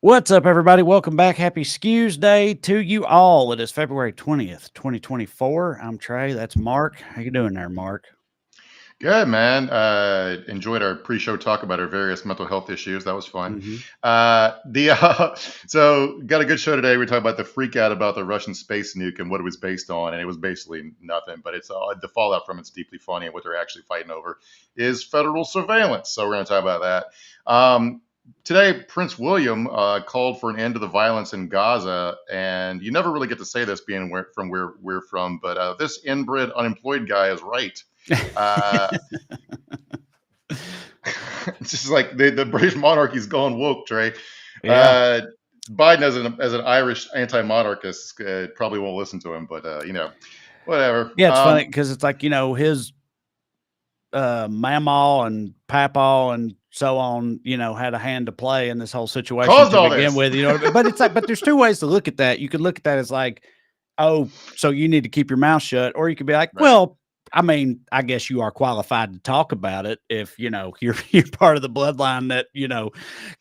What's up, everybody? Welcome back. Happy Skews Day to you all. It is February 20th, 2024. I'm Trae. That's Mark. How you doing there, Mark? Good, man. Enjoyed our pre-show talk about our various mental health issues. That was fun. Mm-hmm. So got a good show today. We talk about the freak out about the Russian space nuke and what it was based on, and it was basically nothing. But it's the fallout from it's deeply funny, and what they're actually fighting over is federal surveillance. So we're going to talk about that. Today, Prince William called for an end to the violence in Gaza, and you never really get to say this being from where we're from, but this inbred unemployed guy is right. Uh, it's just like the British monarchy's gone woke, Trae. Yeah. Biden, as an Irish anti-monarchist, probably won't listen to him, but whatever. Yeah, it's funny because it's like, his mamaw and papaw and so on, had a hand to play in this whole situation Caused to all begin this. with, but it's like, but there's two ways to look at that. You could look at that as like, oh, so you need to keep your mouth shut, or you could be like, Right. well, I mean, I guess you are qualified to talk about it if you're part of the bloodline that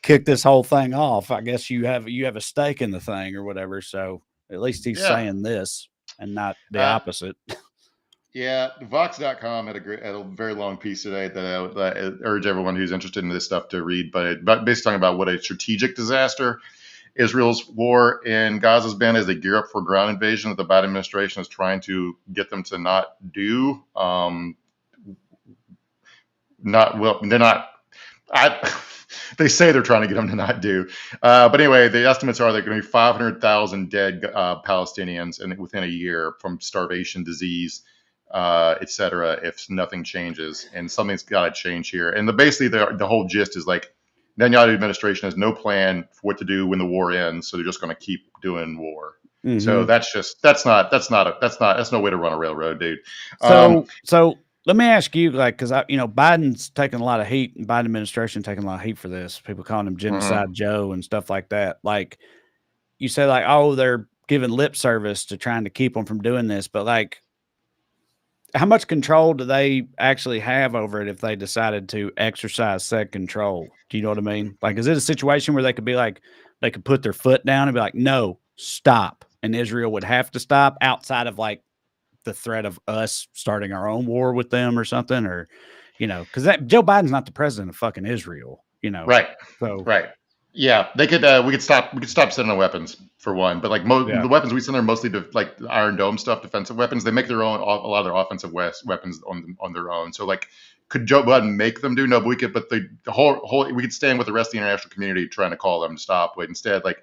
kicked this whole thing off. I guess you have a stake in the thing or whatever. So at least he's Yeah. saying this and not the Uh, opposite. Yeah, Vox.com had a very long piece today that I urge everyone who's interested in this stuff to read. But basically talking about what a strategic disaster Israel's war in Gaza has been as they gear up for ground invasion that the Biden administration is trying to get them to not do. They're not. They say they're trying to get them to not do. But anyway, the estimates are they're going to be 500,000 dead Palestinians within a year from starvation, disease, etc. If nothing changes, and something's got to change here. And basically the whole gist is like Netanyahu administration has no plan for what to do when the war ends, so they're just going to keep doing war. Mm-hmm. So that's no way to run a railroad, dude. So let me ask you, like, because Biden's taking a lot of heat, and Biden administration taking a lot of heat for this. People calling him Genocide Joe and stuff like that. Like, you say, like, oh, they're giving lip service to trying to keep them from doing this, but like, how much control do they actually have over it if they decided to exercise said control? Do you know what I mean? Like, is it a situation where they could be like, they could put their foot down and be like, no, stop, and Israel would have to stop outside of like the threat of us starting our own war with them or something, or because that Joe Biden's not the president of fucking Israel, Right. So right. Yeah, they could. We could stop sending weapons for one, but like the weapons we send are mostly like Iron Dome stuff, defensive weapons. They make a lot of their offensive weapons on their own. So like, could Joe Biden make them do? No, but we could. But the whole we could stand with the rest of the international community trying to call them to stop. But instead, the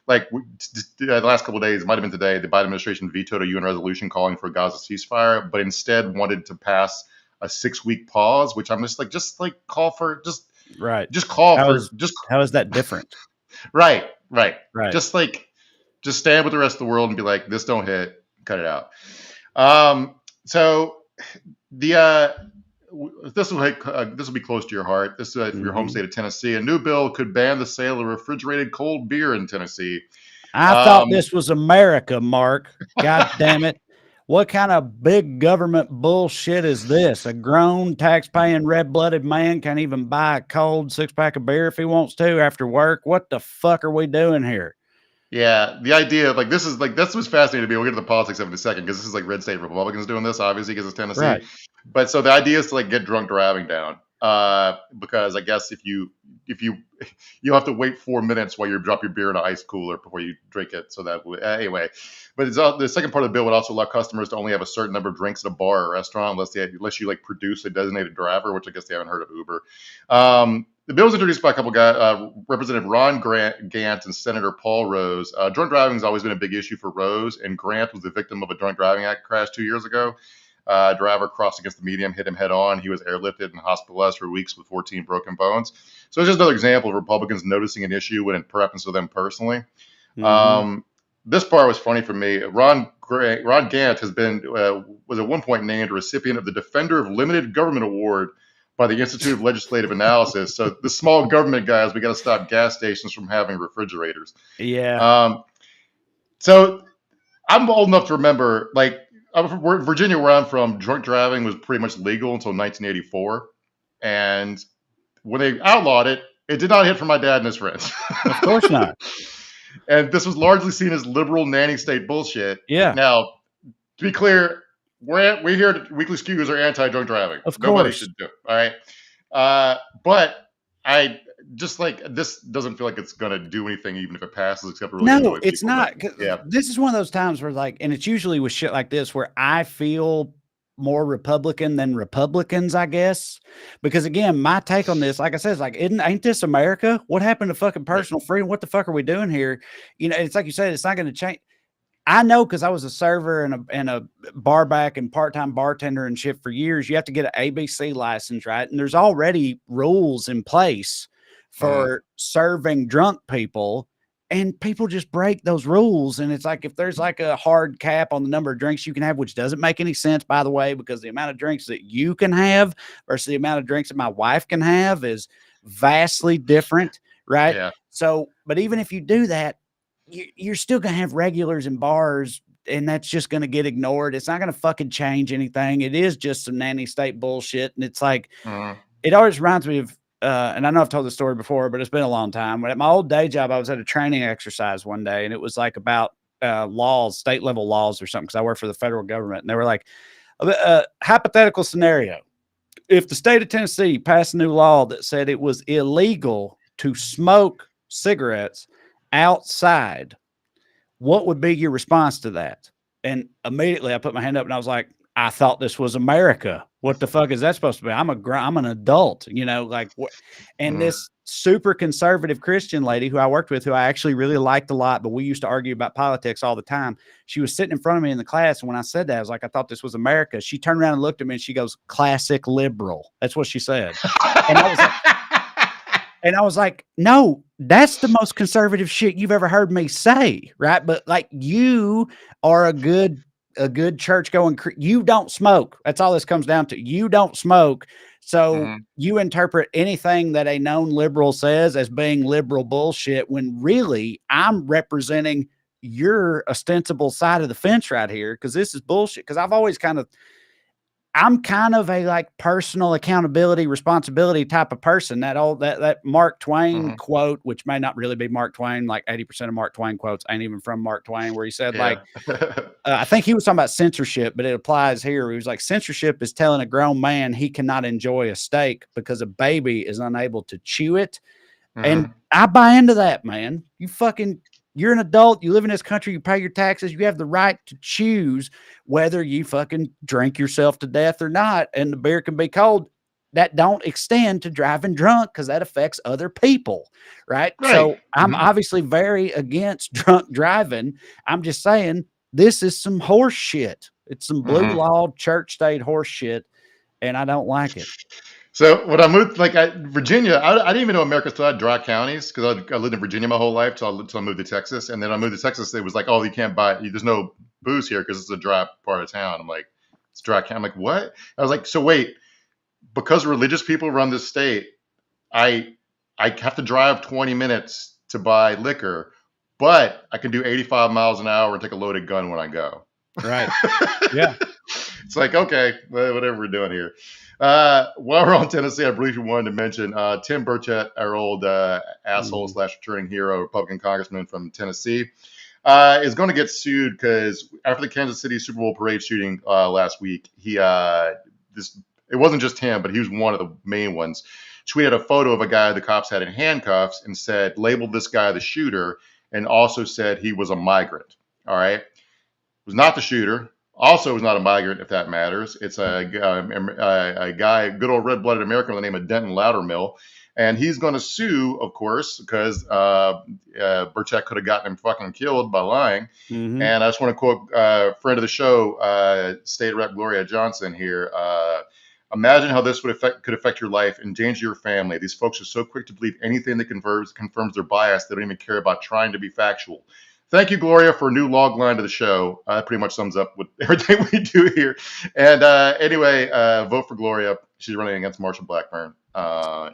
last couple of days, it might have been today, the Biden administration vetoed a UN resolution calling for a Gaza ceasefire, but instead wanted to pass a 6-week pause, which I'm just call for right. Just call how for is, just how is that different? right. Just stand with the rest of the world and be like, this don't hit, cut it out. So the this will be close to your heart. This is your home state of Tennessee. A new bill could ban the sale of refrigerated cold beer in Tennessee. I thought this was America, Mark. God damn it. What kind of big government bullshit is this? A grown, tax-paying, red-blooded man can't even buy a cold 6-pack of beer if he wants to after work. What the fuck are we doing here? Yeah, the idea of that's what's fascinating to me. We'll get to the politics of it in a second because this is like red state Republicans doing this, obviously, because it's Tennessee. Right. But so the idea is to like get drunk driving down. Because I guess if you have to wait 4 minutes while you drop your beer in an ice cooler before you drink it. So that anyway, but the second part of the bill would also allow customers to only have a certain number of drinks at a bar or restaurant unless you like produce a designated driver, which I guess they haven't heard of Uber. The bill was introduced by a couple guys, Representative Ron Gant and Senator Paul Rose. Drunk driving has always been a big issue for Rose, and Grant was the victim of a drunk driving act crash 2 years ago. Driver crossed against the median, hit him head on. He was airlifted and hospitalized for weeks with 14 broken bones. So it's just another example of Republicans noticing an issue when it happens to them personally. This part was funny for me. Ron Gant was at one point named a recipient of the Defender of Limited Government Award by the Institute of Legislative Analysis. So the small government guys, we got to stop gas stations from having refrigerators. Yeah. So I'm old enough to remember, like, Virginia, where I'm from, drunk driving was pretty much legal until 1984. And when they outlawed it, It did not hit for my dad and his friends. Of course not. And this was largely seen as liberal nanny state bullshit. Yeah. Now, to be clear, we here at Weekly Skews are anti-drunk driving. Of Nobody course. should do it. All right. But I just like this doesn't feel like it's gonna do anything, even if it passes, except really No, annoy it's people. not. But, yeah. This is one of those times where, like, and it's usually with shit like this where I feel more Republican than Republicans, I guess. Because again, my take on this, like I said, is like, ain't this America? What happened to fucking personal freedom? What the fuck are we doing here? You know, it's like you said, it's not going to change. I know, because I was a server and a bar back and part-time bartender and shit for years. You have to get an ABC license, right? And there's already rules in place for serving drunk people, and people just break those rules. And it's like, if there's like a hard cap on the number of drinks you can have, which doesn't make any sense, by the way, because the amount of drinks that you can have versus the amount of drinks that my wife can have is vastly different, right? Yeah. So, but even if you do that, you're still going to have regulars in bars, and that's just going to get ignored. It's not going to fucking change anything. It is just some nanny state bullshit. And it's like, it always reminds me of, and I know I've told this story before, but it's been a long time. But at my old day job, I was at a training exercise one day, and it was like about laws, state level laws or something, because I work for the federal government. And they were like, hypothetical scenario. If the state of Tennessee passed a new law that said it was illegal to smoke cigarettes outside, what would be your response to that? And immediately I put my hand up and I was like, I thought this was America. What the fuck is that supposed to be? I'm an adult, you know, like what? And this super conservative Christian lady who I worked with, who I actually really liked a lot, but we used to argue about politics all the time. She was sitting in front of me in the class. And when I said that, I was like, I thought this was America. She turned around and looked at me and she goes, classic liberal. That's what she said. And I was like, no, that's the most conservative shit you've ever heard me say, right? But like, you are a good church going, you don't smoke. That's all this comes down to. You don't smoke. So you interpret anything that a known liberal says as being liberal bullshit, when really I'm representing your ostensible side of the fence right here, because this is bullshit. Because I'm kind of a like personal accountability, responsibility type of person. That Mark Twain quote, which may not really be Mark Twain, like 80% of Mark Twain quotes ain't even from Mark Twain, where he said I think he was talking about censorship, but it applies here. He was like, censorship is telling a grown man he cannot enjoy a steak because a baby is unable to chew it. And I buy into that, man. You're an adult. You live in this country. You pay your taxes. You have the right to choose whether you fucking drink yourself to death or not. And the beer can be cold. That don't extend to driving drunk, because that affects other people. Right. So I'm obviously very against drunk driving. I'm just saying, this is some horse shit. It's some blue law, church state horse shit. And I don't like it. So when I moved, Virginia, I didn't even know America still had dry counties, because I lived in Virginia my whole life till I moved to Texas. And then I moved to Texas. It was like, oh, you can't buy, there's no booze here because it's a dry part of town. I'm like, it's dry county. I'm like, what? I was like, so wait, because religious people run this state, I have to drive 20 minutes to buy liquor, but I can do 85 miles an hour and take a loaded gun when I go. Right. Yeah. It's like, okay, whatever we're doing here. While we're on Tennessee, I briefly wanted to mention Tim Burchett, our old asshole / returning hero, Republican congressman from Tennessee, is going to get sued because after the Kansas City Super Bowl parade shooting last week, it wasn't just him, but he was one of the main ones. Tweeted a photo of a guy the cops had in handcuffs and said, labeled this guy the shooter, and also said he was a migrant. All right. Was not the shooter. Also was not a migrant, if that matters. It's a guy, good old red-blooded American by the name of Denton Loudermill. And he's going to sue, of course, because Burchett could have gotten him fucking killed by lying. And I just want to quote friend of the show, State Rep Gloria Johnson here. Imagine how this could affect your life, endanger your family. These folks are so quick to believe anything that confirms their bias. They don't even care about trying to be factual. Thank you, Gloria, for a new log line to the show. That pretty much sums up with everything we do here. And anyway, vote for Gloria. She's running against Marsha Blackburn.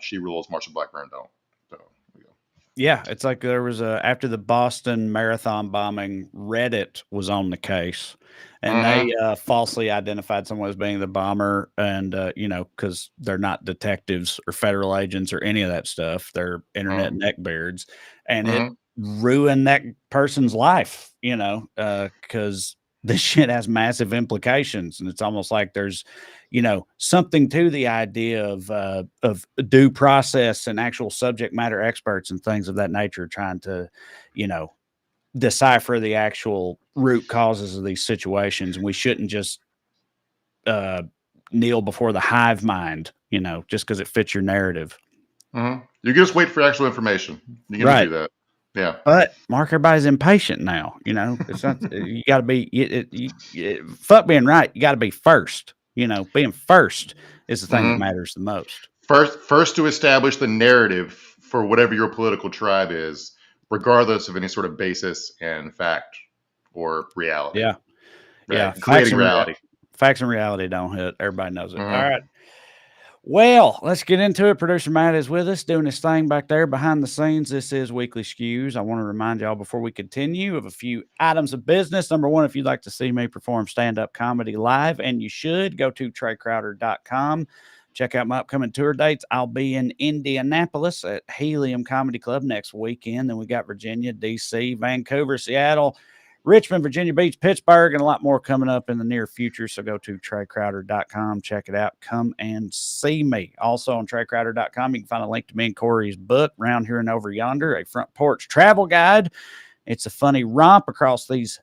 She rules. Marsha Blackburn don't. So there we go. Yeah, it's like there was after the Boston Marathon bombing, Reddit was on the case, and they falsely identified someone as being the bomber, and because they're not detectives or federal agents or any of that stuff, they're internet neckbeards, and it ruined that person's life, because this shit has massive implications, and it's almost like there's something to the idea of due process and actual subject matter experts and things of that nature trying to, decipher the actual root causes of these situations. And we shouldn't just kneel before the hive mind, just because it fits your narrative. You can just wait for actual information. You can just do that. Yeah. But Mark, everybody's impatient now. It's not, you got to be, fuck being right. You got to be first. Being first is the thing that matters the most. First to establish the narrative for whatever your political tribe is, regardless of any sort of basis and fact or reality. Yeah. Right? Yeah. Creating reality. Facts and reality don't hit. Everybody knows it. All right. Well, let's get into it. Producer Matt is with us doing his thing back there behind the scenes. This is Weekly Skews. I want to remind y'all before we continue of a few items of business. Number one, if you'd like to see me perform stand-up comedy live, and you should, go to TraeCrowder.com. Check out my upcoming tour dates. I'll be in Indianapolis at Helium Comedy Club next weekend. Then we got Virginia, D.C., Vancouver, Seattle, Richmond, Virginia Beach, Pittsburgh, and a lot more coming up in the near future. So go to TraeCrowder.com, check it out, come and see me. Also on TraeCrowder.com, you can find a link to me and Corey's book, Round Here and Over Yonder, a front porch travel guide. It's a funny romp across these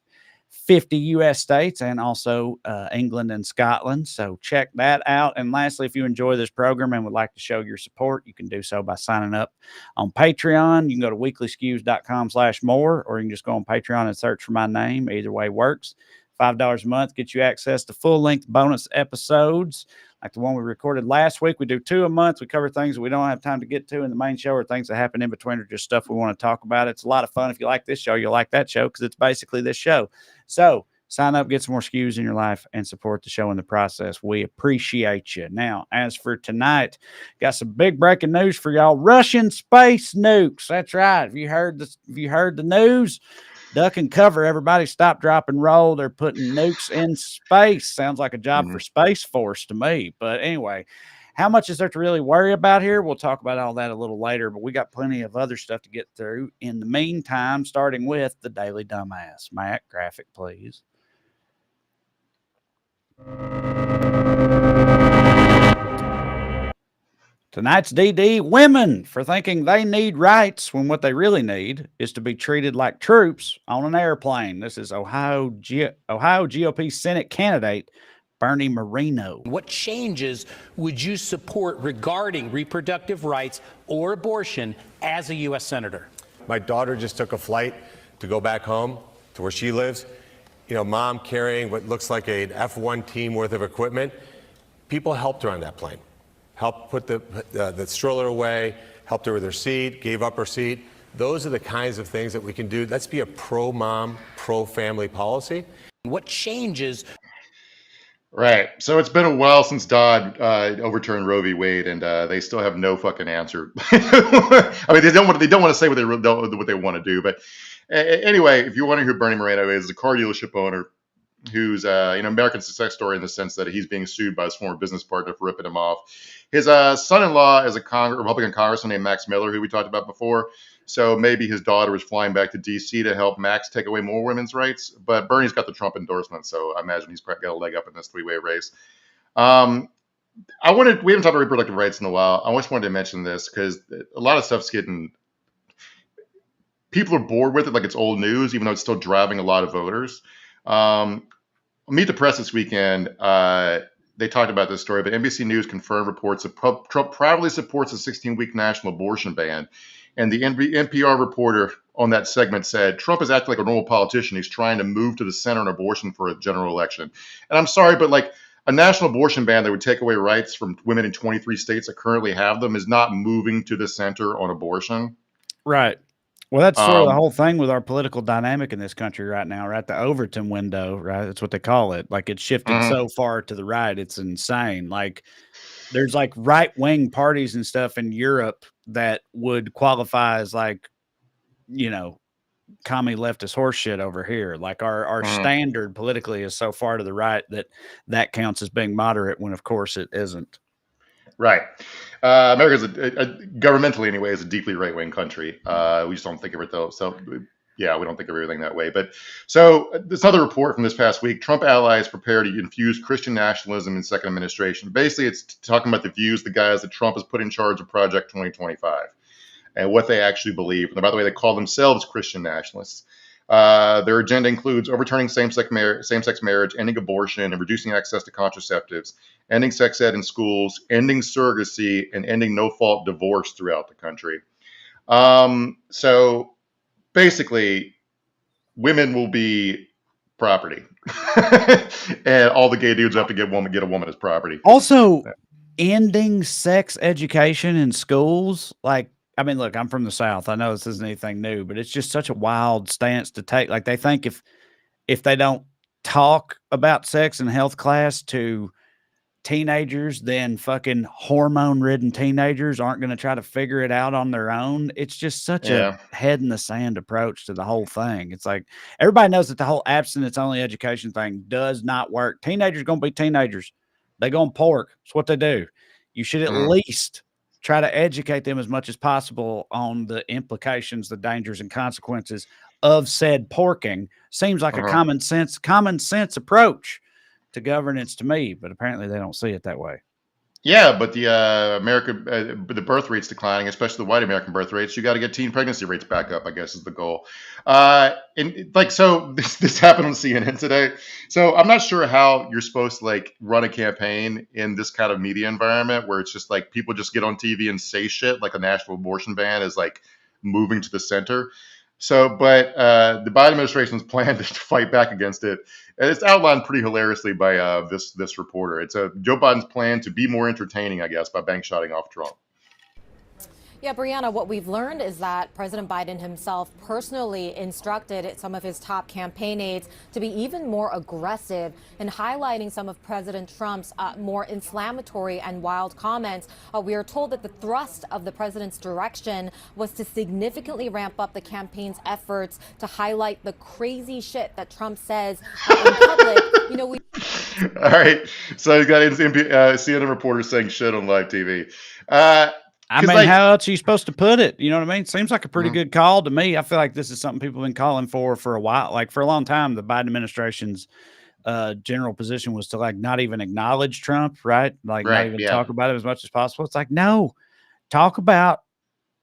50 U.S. states and also England and Scotland. So check that out. And lastly, if you enjoy this program and would like to show your support, you can do so by signing up on Patreon. You can go to weeklyskews.com/more, or you can just go on Patreon and search for my name. Either way works. $5 a month gets you access to full-length bonus episodes like the one we recorded last week. We do 2 a month. We cover things that we don't have time to get to in the main show, or things that happen in between, or just stuff we want to talk about. It's a lot of fun. If you like this show, you'll like that show, because it's basically this show. So sign up, get some more skews in your life, and support the show in the process. We appreciate you. Now, as for tonight, got some big breaking news for y'all. Russian space nukes. That's right. Have you heard the news? Duck and cover, everybody, stop, drop, and roll. They're putting nukes in space. Sounds like a job for Space Force to me. But anyway, how much is there to really worry about here? We'll talk about all that a little later, but we got plenty of other stuff to get through. In the meantime, starting with the Daily Dumbass. Matt, graphic, please. Tonight's DD, women for thinking they need rights when what they really need is to be treated like troops on an airplane. This is Ohio GOP Senate candidate Bernie Moreno. What changes would you support regarding reproductive rights or abortion as a U.S. Senator? My daughter just took a flight to go back home to where she lives. Mom carrying what looks like an F1 team worth of equipment. People helped her on that plane. Helped put the stroller away, helped her with her seat, gave up her seat. Those are the kinds of things that we can do. Let's be a pro-mom, pro-family policy. What changes? Right. So it's been a while since Dodd overturned Roe v. Wade, and they still have no fucking answer. I mean, they don't want to say what they want to do. But anyway, if you want to hear who Bernie Moreno is, a car dealership owner who's American success story in the sense that he's being sued by his former business partner for ripping him off. His son-in-law is a Republican congressman named Max Miller, who we talked about before. So maybe his daughter was flying back to D.C. to help Max take away more women's rights. But Bernie's got the Trump endorsement, so I imagine he's probably got a leg up in this three-way race. We haven't talked about reproductive rights in a while. I just wanted to mention this because a lot of stuff's getting people are bored with it, like it's old news, even though it's still driving a lot of voters. Meet the Press this weekend. They talked about this story, but NBC News confirmed reports that Trump proudly supports a 16-week national abortion ban. And the NPR reporter on that segment said, Trump is acting like a normal politician. He's trying to move to the center on abortion for a general election. And I'm sorry, but like a national abortion ban that would take away rights from women in 23 states that currently have them is not moving to the center on abortion. Right. Well, that's sort of the whole thing with our political dynamic in this country right now, right? The Overton window, right? That's what they call it. Like, it's shifted so far to the right. It's insane. Like, there's like right-wing parties and stuff in Europe that would qualify as like you know, commie leftist horse shit over here. Like our standard politically is so far to the right that counts as being moderate when of course it isn't. Right. America's governmentally anyway is a deeply right-wing country. We just don't think of it though. So yeah, we don't think of everything that way. But so this other report from this past week, Trump allies prepare to infuse Christian nationalism in second administration. Basically, it's talking about the views, the guys that Trump has put in charge of Project 2025 and what they actually believe. And by the way, they call themselves Christian nationalists. Their agenda includes overturning same-sex marriage, ending abortion, and reducing access to contraceptives, ending sex ed in schools, ending surrogacy, and ending no-fault divorce throughout the country. So basically, women will be property, and all the gay dudes have to get a woman as property. Also, ending sex education in schools, like, I mean, look, I'm from the South. I know this isn't anything new, but it's just such a wild stance to take. Like, they think if they don't talk about sex in health class to teenagers, then fucking hormone-ridden teenagers aren't going to try to figure it out on their own. It's just such a head in the sand approach to the whole thing. It's like everybody knows that the whole abstinence-only education thing does not work. Teenagers going to be teenagers. They going to pork. It's what they do. You should at least try to educate them as much as possible on the implications, the dangers, and consequences of said porking. Seems like a common sense approach to governance to me, but apparently they don't see it that way. Yeah, but the the birth rates declining, especially the white American birth rates. You got to get teen pregnancy rates back up, I guess, is the goal. And like, so this happened on CNN today. So I'm not sure how you're supposed to like run a campaign in this kind of media environment where it's just like people just get on TV and say shit like a national abortion ban is like moving to the center. So, but the Biden administration's plan to fight back against it, and it's outlined pretty hilariously by this reporter. It's Joe Biden's plan to be more entertaining, I guess, by bank shotting off Trump. Yeah, Brianna, what we've learned is that President Biden himself personally instructed some of his top campaign aides to be even more aggressive in highlighting some of President Trump's more inflammatory and wild comments. We are told that the thrust of the president's direction was to significantly ramp up the campaign's efforts to highlight the crazy shit that Trump says in public. You know, All right. So you got CNN reporter saying shit on live TV. I mean, like, how else are you supposed to put it? You know what I mean? Seems like a pretty good call to me. I feel like this is something people have been calling for a while. Like for a long time, the Biden administration's general position was to like not even acknowledge Trump, right? Like not even talk about it as much as possible. It's like, no, talk about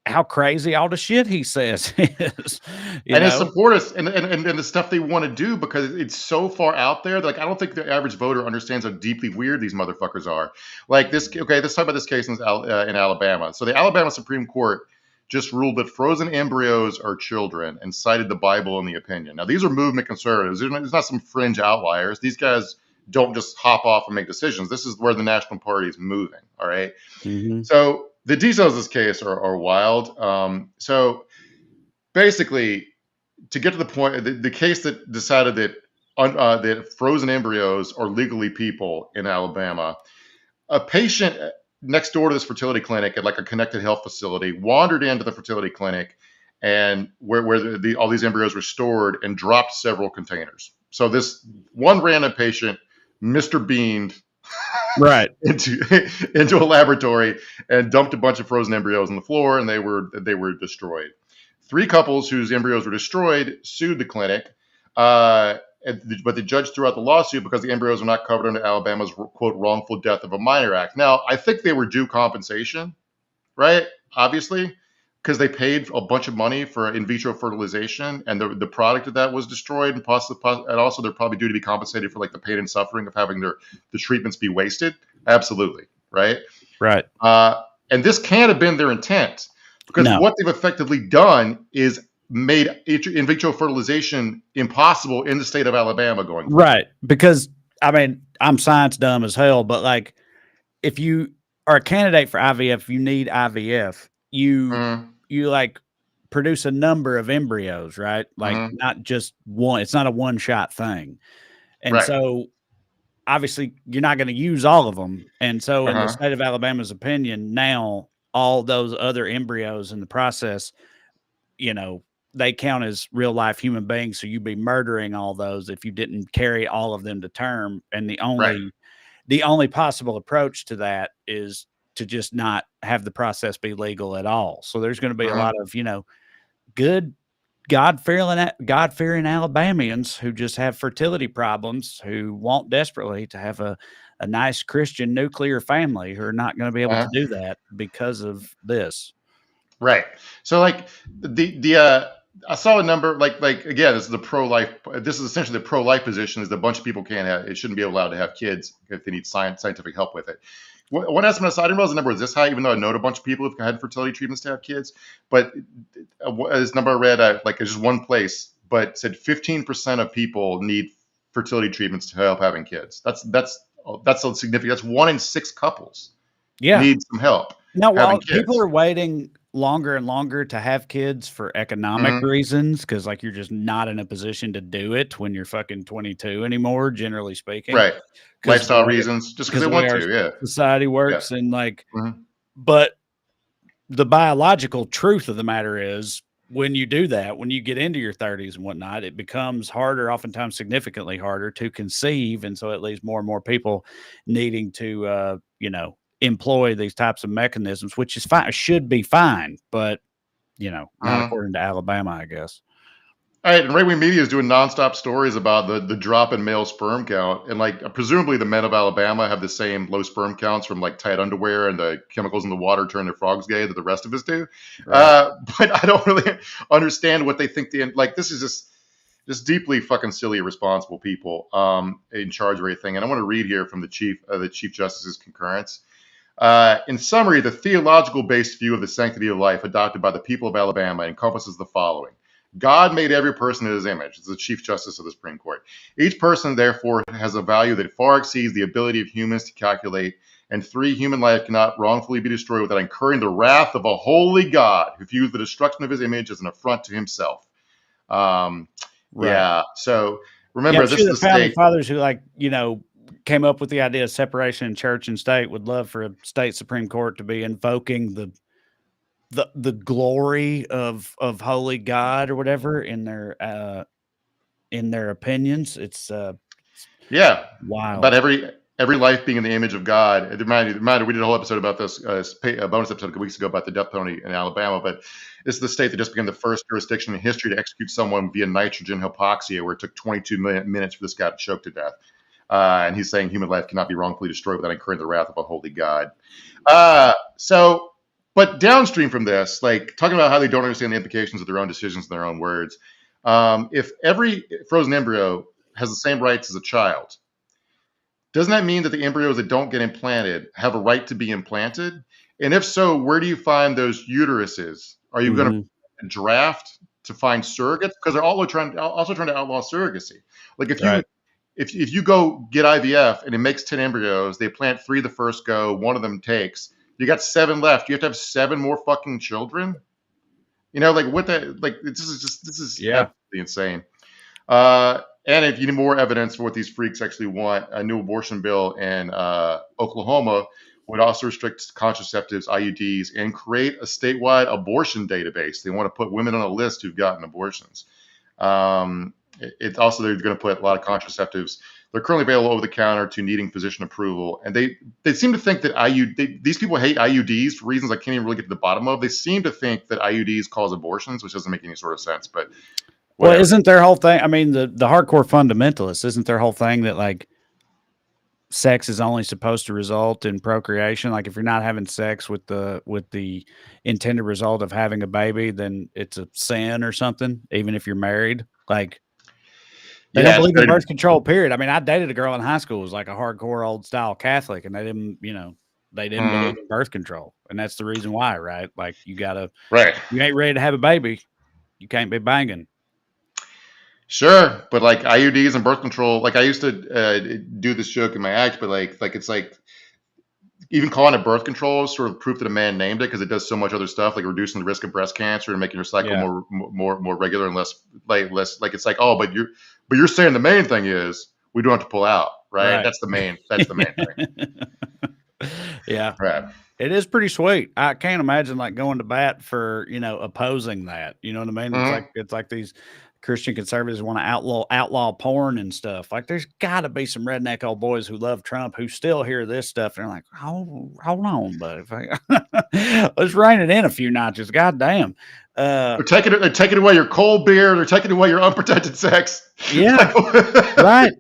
how crazy all the shit he says is. And his supporters and the stuff they want to do because it's so far out there. Like, I don't think the average voter understands how deeply weird these motherfuckers are. Like this. Okay, let's talk about this case in Alabama. So the Alabama Supreme Court just ruled that frozen embryos are children and cited the Bible in the opinion. Now, these are movement conservatives. There's not some fringe outliers. These guys don't just hop off and make decisions. This is where the National Party is moving. All right. So the details of this case are wild. So basically, to get to the point, the case that decided that that frozen embryos are legally people in Alabama, a patient next door to this fertility clinic at like a connected health facility wandered into the fertility clinic and where all these embryos were stored and dropped several containers. So this one random patient, Mr. Beaned, right into a laboratory and dumped a bunch of frozen embryos on the floor, and they were destroyed. 3 couples whose embryos were destroyed sued the clinic, but the judge threw out the lawsuit because the embryos were not covered under Alabama's quote wrongful death of a minor act. Now, I think they were due compensation, right? Obviously, because they paid a bunch of money for in vitro fertilization, and the product of that was destroyed, and also they're probably due to be compensated for like the pain and suffering of having the treatments be wasted. Absolutely, right? Right. And this can't have been their intent, because what they've effectively done is made in vitro fertilization impossible in the state of Alabama going forward. Right. Because I mean, I'm science dumb as hell, but like if you are a candidate for IVF, you need IVF. You like produce a number of embryos, right? Like not just one. It's not a one-shot thing. And so obviously you're not going to use all of them. And so in the state of Alabama's opinion, now all those other embryos in the process, you know, they count as real life human beings. So you'd be murdering all those if you didn't carry all of them to term. And the only possible approach to that is to just not have the process be legal at all. So there's going to be a lot of, good God-fearing Alabamians who just have fertility problems, who want desperately to have a nice Christian nuclear family, who are not going to be able to do that because of this. Right. So like I saw a number like again, this is the pro-life. This is essentially the pro-life position is that a bunch of people it shouldn't be allowed to have kids if they need scientific help with it. One estimate, I didn't realize the number was this high, even though I know a bunch of people who've had fertility treatments to have kids. But this number I read, like it's just one place, but said 15% of people need fertility treatments to help having kids. That's so significant. That's 1 in 6 couples need some help. Now, while people are waiting longer and longer to have kids for economic reasons, because like you're just not in a position to do it when you're fucking 22 anymore, generally speaking. Right. Lifestyle reasons, just because they want to. Yeah. Society works and like, but the biological truth of the matter is when you do that, when you get into your 30s and whatnot, it becomes harder, oftentimes significantly harder to conceive. And so it leaves more and more people needing to, employ these types of mechanisms, which is fine, should be fine, but not according to Alabama, I guess. All right, and right wing media is doing nonstop stories about the drop in male sperm count, and like presumably the men of Alabama have the same low sperm counts from like tight underwear and the chemicals in the water turn their frogs gay that the rest of us do. Right. But I don't really understand what they think. This is just deeply fucking silly, irresponsible people in charge of everything. And I want to read here from the Chief Justice's concurrence. In summary, the theological-based view of the sanctity of life adopted by the people of Alabama encompasses the following. God made every person in his image. This is the Chief Justice of the Supreme Court. Each person, therefore, has a value that far exceeds the ability of humans to calculate. And 3, human life cannot wrongfully be destroyed without incurring the wrath of a holy God who views the destruction of his image as an affront to himself. Yeah. So remember, this is the founding fathers who came up with the idea of separation in church and state would love for a state Supreme Court to be invoking the glory of holy God or whatever in their opinions. It's wild. About every life being in the image of God. It reminded we did a whole episode about this, a bonus episode a couple weeks ago about the death penalty in Alabama, but this is the state that just became the first jurisdiction in history to execute someone via nitrogen hypoxia, where it took 22 minutes for this guy to choke to death. And he's saying human life cannot be wrongfully destroyed without incurring the wrath of a holy God. But downstream from this, like talking about how they don't understand the implications of their own decisions in their own words, if every frozen embryo has the same rights as a child, doesn't that mean that the embryos that don't get implanted have a right to be implanted? And if so, where do you find those uteruses? Are you going to draft to find surrogates? Because they're also trying to outlaw surrogacy. Like if you go get IVF and it makes 10 embryos, they plant 3 the first go, 1 of them takes. You got 7 left. You have to have 7 more fucking children. This is absolutely insane. And if you need more evidence for what these freaks actually want, a new abortion bill in Oklahoma would also restrict contraceptives, IUDs, and create a statewide abortion database. They want to put women on a list who've gotten abortions. It's also, they're going to put a lot of contraceptives. They're currently available over the counter to needing physician approval. And they seem to think that these people hate IUDs for reasons I can't even really get to the bottom of. They seem to think that IUDs cause abortions, which doesn't make any sort of sense. But whatever. Well, isn't their whole thing? I mean, the hardcore fundamentalists, isn't their whole thing that like sex is only supposed to result in procreation? Like if you're not having sex with the intended result of having a baby, then it's a sin or something, even if you're married. Like they don't believe in birth control, period. I mean, I dated a girl in high school who was like a hardcore old style Catholic, and they didn't believe in birth control. And that's the reason why, right? Like you ain't ready to have a baby, you can't be banging. Sure, but like IUDs and birth control, like I used to do this joke in my act, but like it's like even calling it birth control is sort of proof that a man named it, because it does so much other stuff, like reducing the risk of breast cancer and making your cycle more regular and less like it's like, oh, but you're saying the main thing is we don't have to pull out, right? That's the main thing. Yeah. Right. It is pretty sweet. I can't imagine like going to bat for, opposing that. You know what I mean? It's like these Christian conservatives want to outlaw porn and stuff. Like there's got to be some redneck old boys who love Trump who still hear this stuff and they're like, hold on, buddy. Let's rein it in a few notches. God damn. They're taking away your cold beer. They're taking away your unprotected sex. Yeah, right.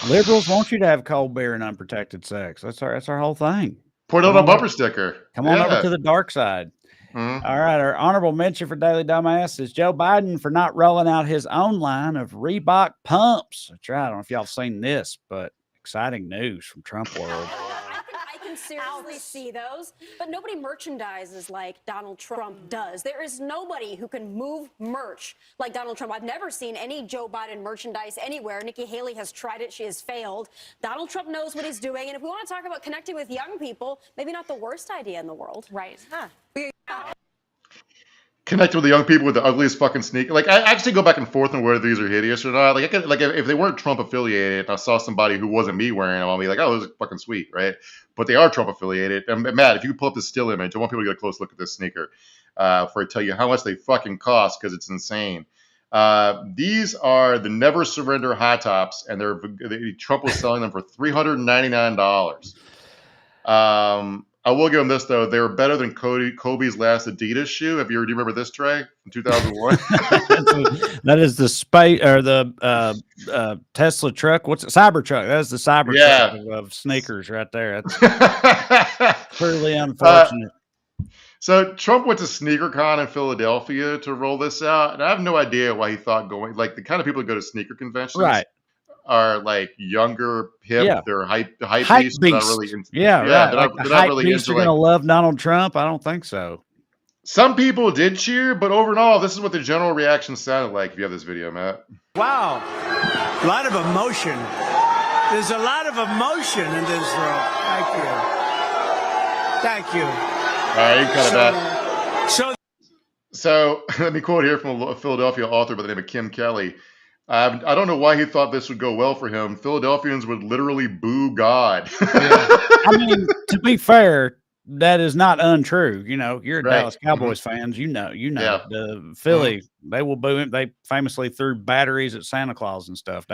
Liberals want you to have cold beer and unprotected sex. That's our whole thing. Put it on a bumper sticker. Come on over to the dark side. All right. Our honorable mention for Daily Dumbass is Joe Biden for not rolling out his own line of Reebok pumps. That's right. I don't know if y'all have seen this, but exciting news from Trump world. I can seriously see those, but nobody merchandises like Donald Trump does. There is nobody who can move merch like Donald Trump. I've never seen any Joe Biden merchandise anywhere. Nikki Haley has tried it. She has failed. Donald Trump knows what he's doing. And if we want to talk about connecting with young people, maybe not the worst idea in the world. Right. Connect with the young people with the ugliest fucking sneaker. Like I actually go back and forth on whether these are hideous or not. Like if they weren't Trump affiliated and I saw somebody who wasn't me wearing them, I'll be like, oh, those are fucking sweet, right? But they are Trump affiliated. And Matt, if you could pull up the still image, I want people to get a close look at this sneaker before I tell you how much they fucking cost because it's insane. These are the Never Surrender high tops, and Trump was selling them for $399. I will give them this though; they were better than Kobe's last Adidas shoe. Do you remember this, Trae, in 2001? That is the space or the Tesla truck. What's it? Cybertruck? That is the Cybertruck of sneakers right there. That's truly unfortunate. So Trump went to SneakerCon in Philadelphia to roll this out, and I have no idea why he thought going like the kind of people that go to sneaker conventions, right? Are like younger, hip. They're hype beasts. Not really right. They're like not really into. They're gonna love Donald Trump. I don't think so. Some people did cheer, but overall, this is what the general reaction sounded like. If you have this video, Matt. Wow, a lot of emotion. There's a lot of emotion in this room. Thank you. All right, you cut that. So let me quote here from a Philadelphia author by the name of Kim Kelly. I don't know why he thought this would go well for him. Philadelphians would literally boo God. I mean, to be fair, that is not untrue. You're a Dallas Cowboys fans. The Philly, they will boo him. They famously threw batteries at Santa Claus and stuff.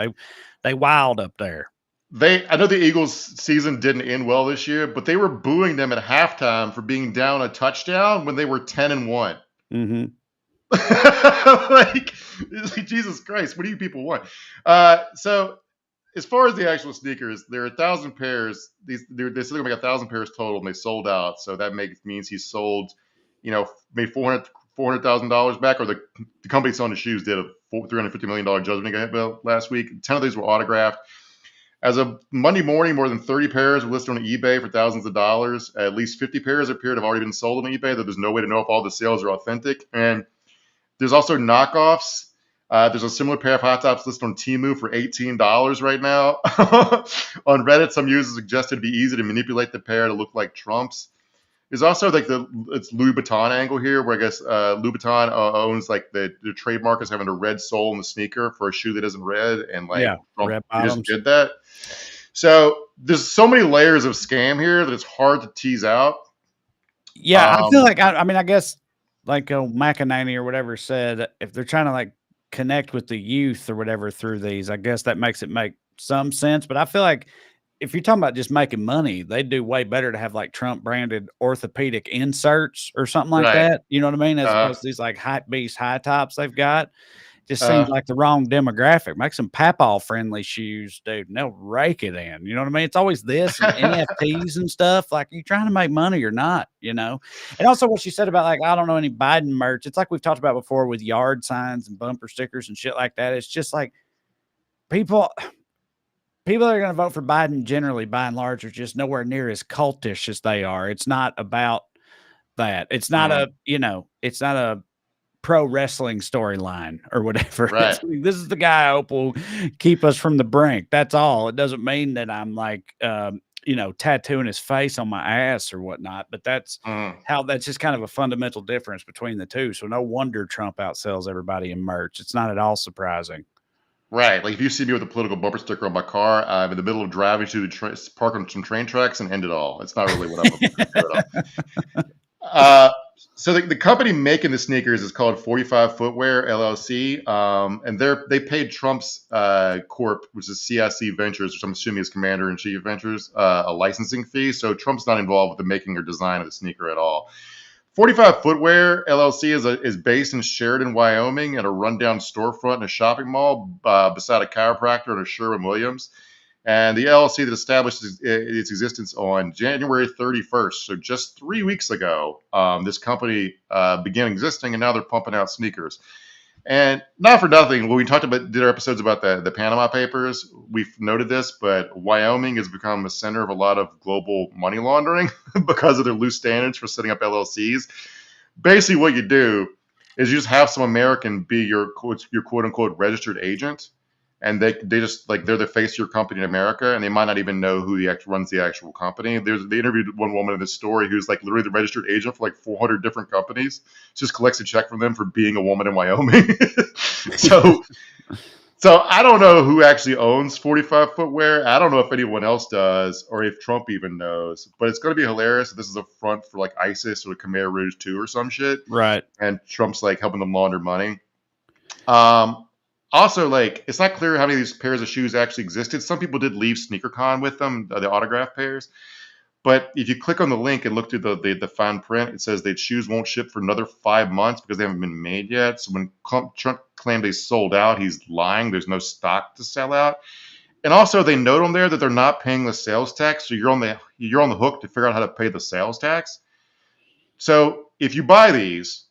They wild up there. I know the Eagles season didn't end well this year, but they were booing them at halftime for being down a touchdown when they were 10-1. Mm-hmm. like Jesus Christ, what do you people want? So as far as the actual sneakers, there are 1,000 pairs. They're still gonna make 1,000 pairs total, and they sold out. So that means he sold, made $400,000 back, or the company selling the shoes did a $350 million judgment last week. 10 of these were autographed. As of Monday morning, more than 30 pairs were listed on eBay for thousands of dollars. At least 50 pairs appear to have already been sold on eBay, though there's no way to know if all the sales are authentic. And there's also knockoffs. There's a similar pair of hot tops listed on Temu for $18 right now. On Reddit, some users suggested it'd be easy to manipulate the pair to look like Trump's. There's also like it's Louis Vuitton angle here, where I guess Louis Vuitton owns like the trademark as having a red sole in the sneaker for a shoe that isn't red, and Trump just did that. So there's so many layers of scam here that it's hard to tease out. Yeah, I feel like I guess like McEnany or whatever said, if they're trying to like connect with the youth or whatever through these, I guess that makes it make some sense. But I feel like if you're talking about just making money, they'd do way better to have like Trump branded orthopedic inserts or something like that. You know what I mean? As opposed to these like hype beast high tops they've got. Just seems like the wrong demographic. Make some Papal friendly shoes, dude, and they'll rake it in. You know what I mean? It's always this and NFTs and stuff. Like, you trying to make money or not, And also what she said about like, I don't know any Biden merch. It's like we've talked about before with yard signs and bumper stickers and shit like that. It's just like people that are going to vote for Biden generally, by and large, are just nowhere near as cultish as they are. It's not about that. It's not it's not a pro wrestling storyline or whatever. Right. This is the guy I hope will keep us from the brink. That's all. It doesn't mean that I'm like, tattooing his face on my ass or whatnot, but that's that's just kind of a fundamental difference between the two. So no wonder Trump outsells everybody in merch. It's not at all surprising. Right. Like if you see me with a political bumper sticker on my car, I'm in the middle of driving to park on some train tracks and end it all. It's not really what I'm looking for at all. So the company making the sneakers is called 45 Footwear LLC, and they paid Trump's corp, which is CIC Ventures, which I'm assuming is Commander in Chief Ventures, a licensing fee. So Trump's not involved with the making or design of the sneaker at all. 45 Footwear LLC is based in Sheridan, Wyoming, at a rundown storefront in a shopping mall beside a chiropractor and a Sherwin-Williams. And the LLC that established its existence on January 31st, so just 3 weeks ago, this company began existing, and now they're pumping out sneakers. And not for nothing, when we did our episodes about the Panama Papers, we've noted this, but Wyoming has become a center of a lot of global money laundering because of their loose standards for setting up LLCs. Basically, what you do is you just have some American be your quote unquote registered agent. And they just like they're the face of your company in America, and they might not even know who runs the actual company. They interviewed one woman in this story who's like literally the registered agent for like 400 different companies. Just collects a check from them for being a woman in Wyoming. So I don't know who actually owns 45 Footwear. I don't know if anyone else does, or if Trump even knows. But it's going to be hilarious if this is a front for like ISIS or Khmer Rouge 2 or some shit. Right. And Trump's like helping them launder money. Also, like, it's not clear how many of these pairs of shoes actually existed. Some people did leave SneakerCon with them, the autograph pairs. But if you click on the link and look through the fine print, it says that shoes won't ship for another 5 months because they haven't been made yet. So when Trump claimed they sold out, he's lying. There's no stock to sell out. And also, they note on there that they're not paying the sales tax, so you're on the hook to figure out how to pay the sales tax. So if you buy these,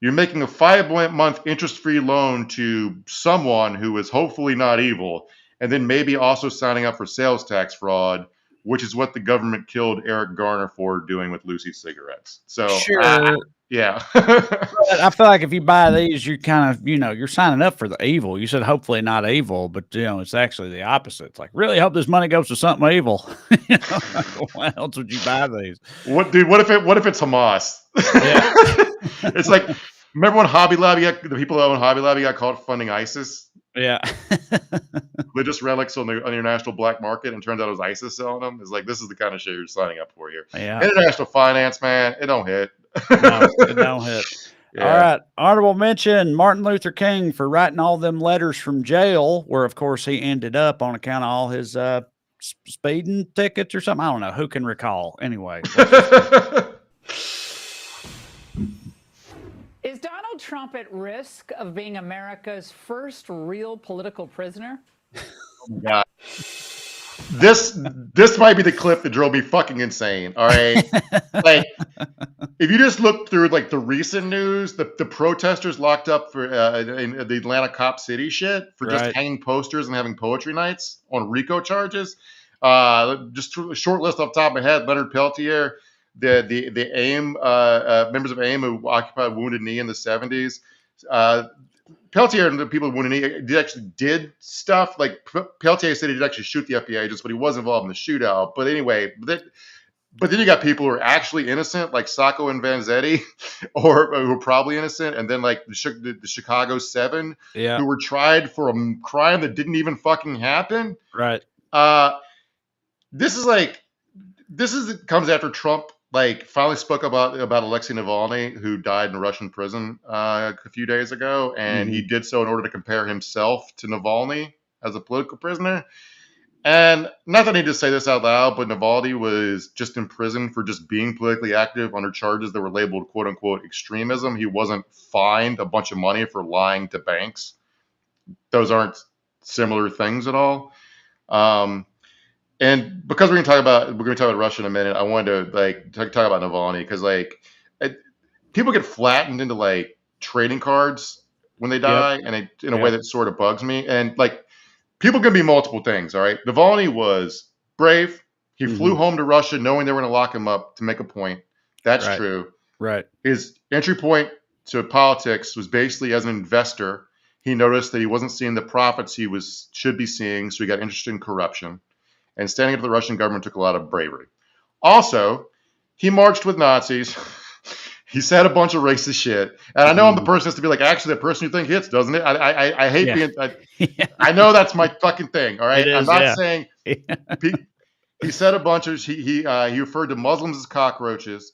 you're making a 5-month interest-free loan to someone who is hopefully not evil, and then maybe also signing up for sales tax fraud, which is what the government killed Eric Garner for doing with Lucy cigarettes. So, sure. Yeah. I feel like if you buy these, you're kind of, you're signing up for the evil. You said hopefully not evil, but it's actually the opposite. It's like, really hope this money goes to something evil. Why else would you buy these? What if it's Hamas? Yeah. It's like, remember when Hobby Lobby, the people who own Hobby Lobby got caught funding ISIS? Yeah. Religious relics on the international black market, and turns out it was ISIS selling them. It's like, this is the kind of shit you're signing up for here. Yeah. International finance, man, it don't hit. No, it don't hit. Yeah. All right. Honorable mention, Martin Luther King for writing all them letters from jail, where, of course, he ended up on account of all his speeding tickets or something. I don't know. Who can recall? Anyway. Is Donald Trump at risk of being America's first real political prisoner? God. This might be the clip that drove me fucking insane. All right. Like, if you just look through like the recent news, the protesters locked up for in the Atlanta Cop City shit for just hanging posters and having poetry nights on RICO charges. Just a short list off the top of my head: Leonard Peltier, the AIM members of AIM who occupied Wounded Knee in the 70s. Peltier and the people with Wounded Knee did stuff. Like Peltier said he did actually shoot the FBI agents, but he was involved in the shootout. But anyway, but then you got people who are actually innocent, like Sacco and Vanzetti, or who are probably innocent, and then like the Chicago 7, who were tried for a crime that didn't even fucking happen. Right. This comes after Trump finally spoke about Alexei Navalny, who died in a Russian prison a few days ago, and he did so in order to compare himself to Navalny as a political prisoner. And not that I need to say this out loud, but Navalny was just in prison for just being politically active under charges that were labeled "quote unquote" extremism. He wasn't fined a bunch of money for lying to banks. Those aren't similar things at all. And because we're going to talk about Russia in a minute, I wanted to talk about Navalny because people get flattened into trading cards when they die, and in a way that sort of bugs me. And people can be multiple things. All right, Navalny was brave. He flew home to Russia knowing they were going to lock him up to make a point. That's true. Right. His entry point to politics was basically as an investor. He noticed that he wasn't seeing the profits he should be seeing, so he got interested in corruption. And standing up to the Russian government took a lot of bravery. Also, he marched with Nazis. He said a bunch of racist shit, and I know I'm the person that's to be like, actually, the person you think hits, doesn't it? I hate being. I know that's my fucking thing. All right, I'm not saying. He said a bunch of. He referred to Muslims as cockroaches.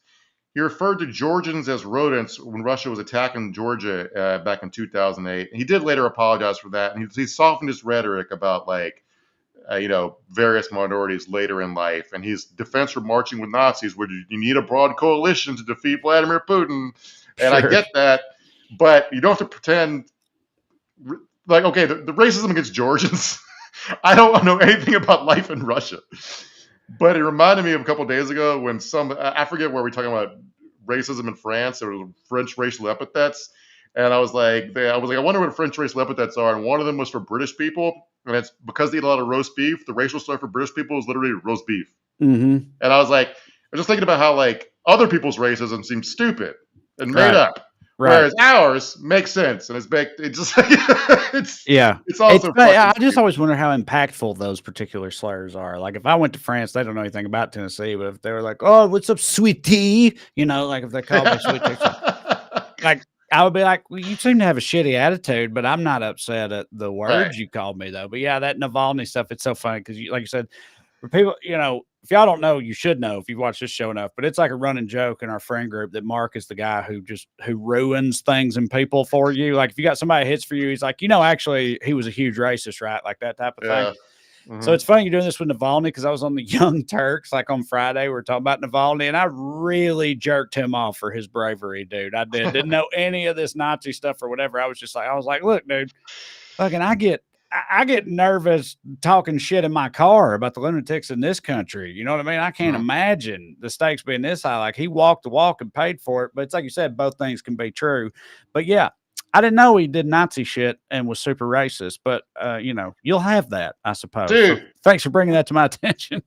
He referred to Georgians as rodents when Russia was attacking Georgia back in 2008. He did later apologize for that, and he softened his rhetoric about like. Various minorities later in life, and his defense for marching with Nazis, where you need a broad coalition to defeat Vladimir Putin, and I get that, but you don't have to pretend like, okay, the racism against Georgians, I don't know anything about life in Russia, but it reminded me of a couple of days ago when I forget where we're talking about racism in France, there were French racial epithets, and I was like, I wonder what French racial epithets are, and one of them was for British people. And it's because they eat a lot of roast beef. The racial slur for British people is literally roast beef. And I was just thinking about how like other people's racism seems stupid and made up, whereas ours makes sense and it's baked. It's just it's also. I just always wonder how impactful those particular slurs are. Like if I went to France, they don't know anything about Tennessee, but if they were like, "Oh, what's up, sweetie?" Like if they call me sweetie, like. I would be like, well, you seem to have a shitty attitude, but I'm not upset at the words you called me, though. But yeah, that Navalny stuff, it's so funny because, like you said, for people, if y'all don't know, you should know if you've watched this show enough. But it's like a running joke in our friend group that Mark is the guy who ruins things and people for you. Like if you got somebody hits for you, he's like, actually, he was a huge racist, right? Like that type of thing. So it's funny you're doing this with Navalny because I was on the Young Turks like on Friday. We were talking about Navalny, and I really jerked him off for his bravery, dude. I didn't know any of this Nazi stuff or whatever. I was like, look, dude, fucking, I get nervous talking shit in my car about the lunatics in this country. You know what I mean? I can't imagine the stakes being this high. Like he walked the walk and paid for it. But it's like you said, both things can be true. But yeah. I didn't know he did Nazi shit and was super racist, but you'll have that, I suppose. Dude, so thanks for bringing that to my attention.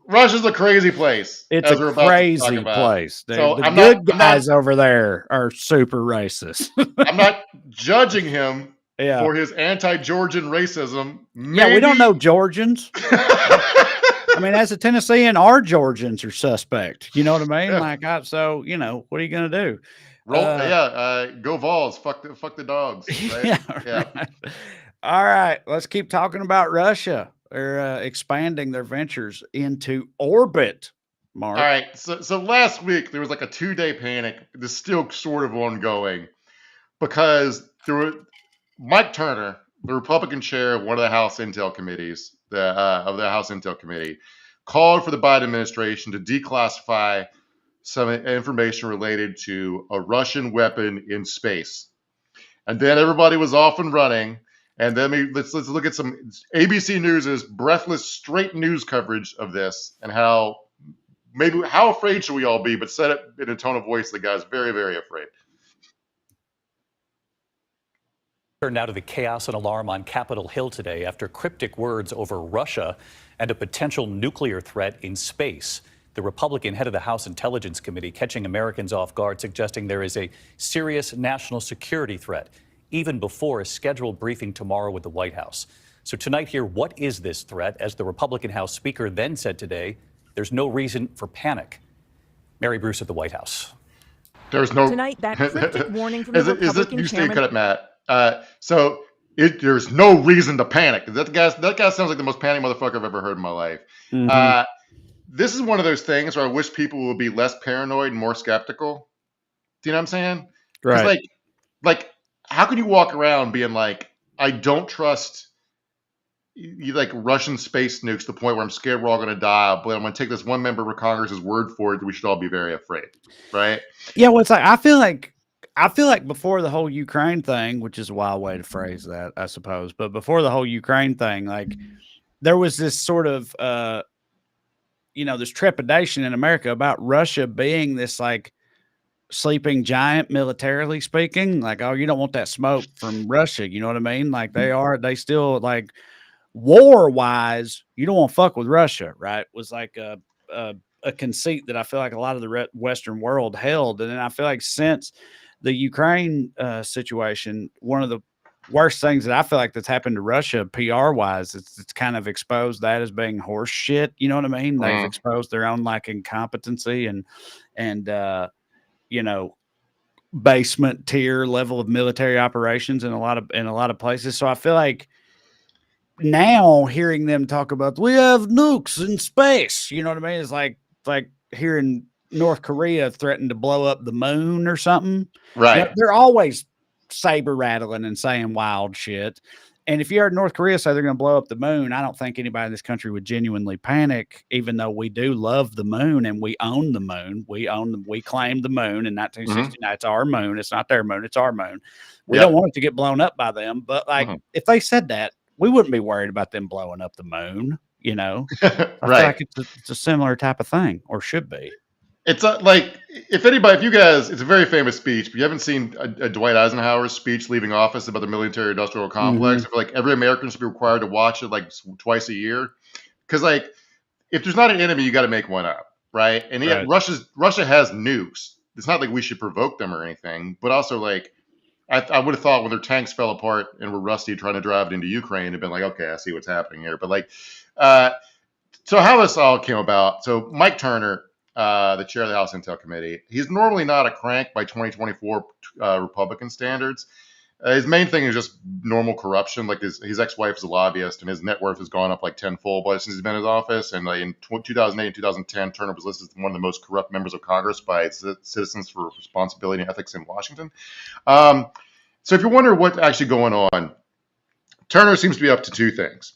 Russia's a crazy place. It's a crazy place. Dude. So the good guys over there are super racist. I'm not judging him for his anti-Georgian racism. Yeah, we don't know Georgians. I mean, as a Tennessean, our Georgians are suspect. You know what I mean? Yeah. What are you going to do? Go Vols. Fuck the dogs. Right? Right. All right, let's keep talking about Russia. They're expanding their ventures into orbit. Mark. All right, so last week there was like a 2-day panic. This is still sort of ongoing because Mike Turner, the Republican chair of one of the House Intel committees, of the House Intel Committee, called for the Biden administration to declassify some information related to a Russian weapon in space. And then everybody was off and running. And then let's look at some ABC News's breathless straight news coverage of this and how afraid should we all be, but said it in a tone of voice the guy's very, very afraid. Turn now to the chaos and alarm on Capitol Hill today after cryptic words over Russia and a potential nuclear threat in space. The Republican head of the House Intelligence Committee catching Americans off guard, suggesting there is a serious national security threat, even before a scheduled briefing tomorrow with the White House. So tonight here, what is this threat? As the Republican House Speaker then said today, there's no reason for panic. Mary Bruce at the White House. There's no tonight that cryptic warning from the Republican chairman. Cut it, Matt. There's no reason to panic. That guy sounds like the most panicked motherfucker I've ever heard in my life. Mm-hmm. This is one of those things where I wish people would be less paranoid and more skeptical. Do you know what I'm saying? Right. Like, how can you walk around being like, I don't trust you like Russian space nukes to the point where I'm scared we're all going to die, but I'm going to take this one member of Congress's word for it that we should all be very afraid, right? Yeah, well, it's like I feel like before the whole Ukraine thing, which is a wild way to phrase that, I suppose, but before the whole Ukraine thing, like there was this sort of this trepidation in America about Russia being this like sleeping giant militarily speaking, like, oh, you don't want that smoke from Russia. You know what I mean? Like they still like war wise, you don't want to fuck with Russia. Right. Was like a conceit that I feel like a lot of the Western world held. And then I feel like since the Ukraine situation, one of the worst things that I feel like that's happened to Russia PR wise, it's kind of exposed that as being horse shit. You know what I mean? They've exposed their own like incompetency and basement tier level of military operations in a lot of places. So I feel like now hearing them talk about we have nukes in space, you know what I mean? It's like hearing North Korea threaten to blow up the moon or something. Right. They're always saber rattling and saying wild shit. And if you heard North Korea say they're going to blow up the moon, I don't think anybody in this country would genuinely panic, even though we do love the moon and we own the moon. We claimed the moon in 1969. It's our moon. It's not their moon. It's our moon. We don't want it to get blown up by them. But if they said that, we wouldn't be worried about them blowing up the moon, you know? I feel like it's a similar type of thing, or should be. It's if you guys, it's a very famous speech, but you haven't seen a Dwight Eisenhower's speech leaving office about the military industrial complex. I feel like every American should be required to watch it like twice a year. Because if there's not an enemy, you got to make one up, right? And yet Russia has nukes. It's not like we should provoke them or anything, but also I would have thought when their tanks fell apart and were rusty trying to drive it into Ukraine, it'd been like, okay, I see what's happening here. But so how this all came about. So Mike Turner, the chair of the House Intel Committee, he's normally not a crank by 2024 Republican standards. His main thing is just normal corruption. Like his ex-wife is a lobbyist, and his net worth has gone up like tenfold since he's been in his office. And in 2008 and 2010, Turner was listed as one of the most corrupt members of Congress by Citizens for Responsibility and Ethics in Washington. So if you wonder what's actually going on, Turner seems to be up to two things.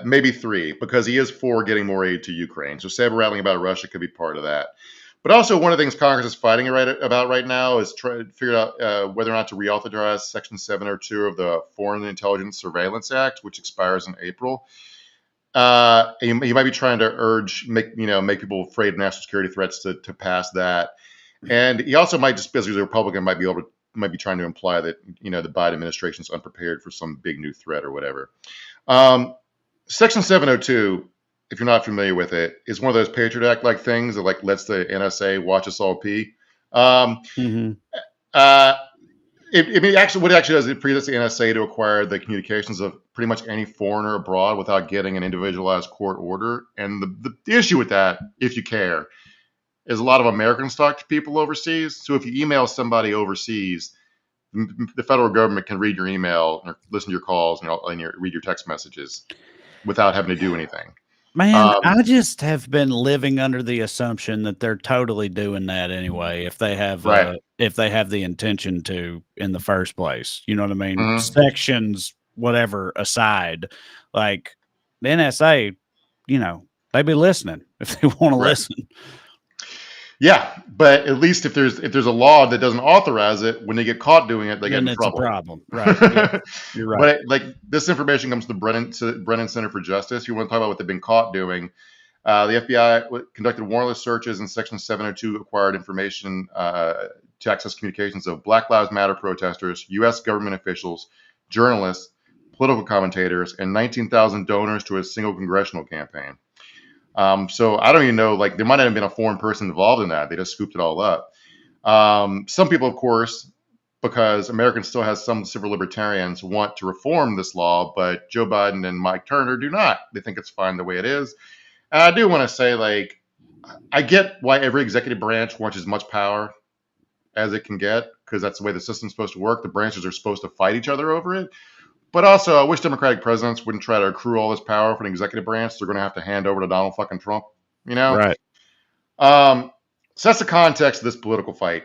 Maybe three, because he is for getting more aid to Ukraine. So saber rattling about Russia could be part of that. But also one of the things Congress is fighting about right now is trying to figure out whether or not to reauthorize Section 702 of the Foreign Intelligence Surveillance Act, which expires in April. He might be trying to make people afraid of national security threats to pass that. And he also might, just because he's a Republican, might be trying to imply that the Biden administration is unprepared for some big new threat or whatever. Section 702, if you're not familiar with it, is one of those Patriot Act-like things that lets the NSA watch us all pee. What it actually does is it permits the NSA to acquire the communications of pretty much any foreigner abroad without getting an individualized court order. And the issue with that, if you care, is a lot of Americans talk to people overseas. So if you email somebody overseas, the federal government can read your email or listen to your calls and read your text messages without having to do anything. Man, I just have been living under the assumption that they're totally doing that anyway. If they have, the intention to in the first place, you know what I mean? Sections, whatever aside, like the NSA, they be listening if they want to listen. Yeah, but at least if there's a law that doesn't authorize it, when they get caught doing it, they get in trouble. It's a problem, right? Yeah, you're right. But this information comes to the Brennan Center for Justice. You want to talk about what they've been caught doing? The FBI conducted warrantless searches in Section 702, acquired information to access communications of Black Lives Matter protesters, U.S. government officials, journalists, political commentators, and 19,000 donors to a single congressional campaign. So I don't even know, there might not have been a foreign person involved in that. They just scooped it all up. Some people, of course, because Americans still has some civil libertarians, want to reform this law, but Joe Biden and Mike Turner do not. They think it's fine the way it is. And I do want to say, I get why every executive branch wants as much power as it can get, because that's the way the system's supposed to work. The branches are supposed to fight each other over it. But also, I wish Democratic presidents wouldn't try to accrue all this power for an executive branch they're going to have to hand over to Donald fucking Trump, Right. So that's the context of this political fight.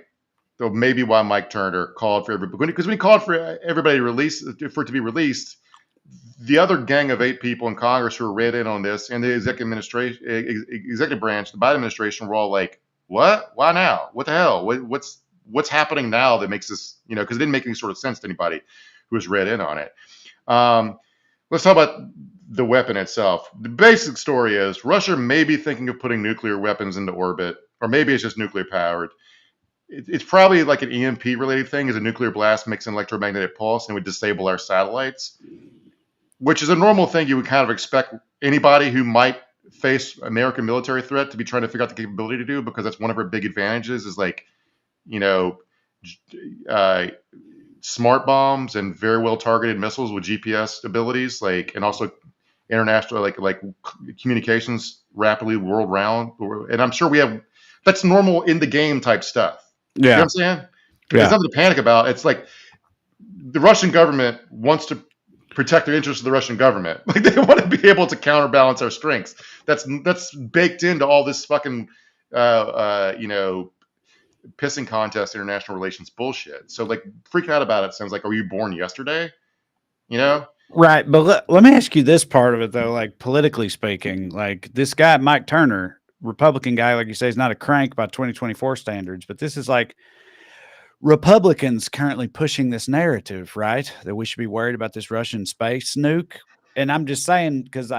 So maybe why Mike Turner called for everybody, because when he called for everybody for it to be released, the other gang of 8 people in Congress who were read in on this, and the executive branch, the Biden administration, were all like, "What? Why now? What the hell? What's happening now that makes this?" Because it didn't make any sort of sense to anybody who was read in on it. Let's talk about the weapon itself. The basic story is Russia may be thinking of putting nuclear weapons into orbit, or maybe it's just nuclear powered. It's probably like an EMP related thing, as a nuclear blast makes an electromagnetic pulse and would disable our satellites, which is a normal thing you would kind of expect anybody who might face American military threat to be trying to figure out the capability to do, because that's one of our big advantages is smart bombs and very well targeted missiles with GPS abilities, and also international like communications rapidly world round. And I'm sure we have that's normal in the game type stuff. Yeah. You know what I'm saying? There's nothing to panic about. It's like the Russian government wants to protect the interests of the Russian government. Like they want to be able to counterbalance our strengths. That's baked into all this fucking pissing contest, international relations bullshit. So like freaking out about it sounds like, are you born yesterday? You know? Right. But let me ask you this part of it though, like politically speaking, like this guy, Mike Turner, Republican guy, like you say, is not a crank by 2024 standards, but this is like Republicans currently pushing this narrative, right? That we should be worried about this Russian space nuke. And I'm just saying, because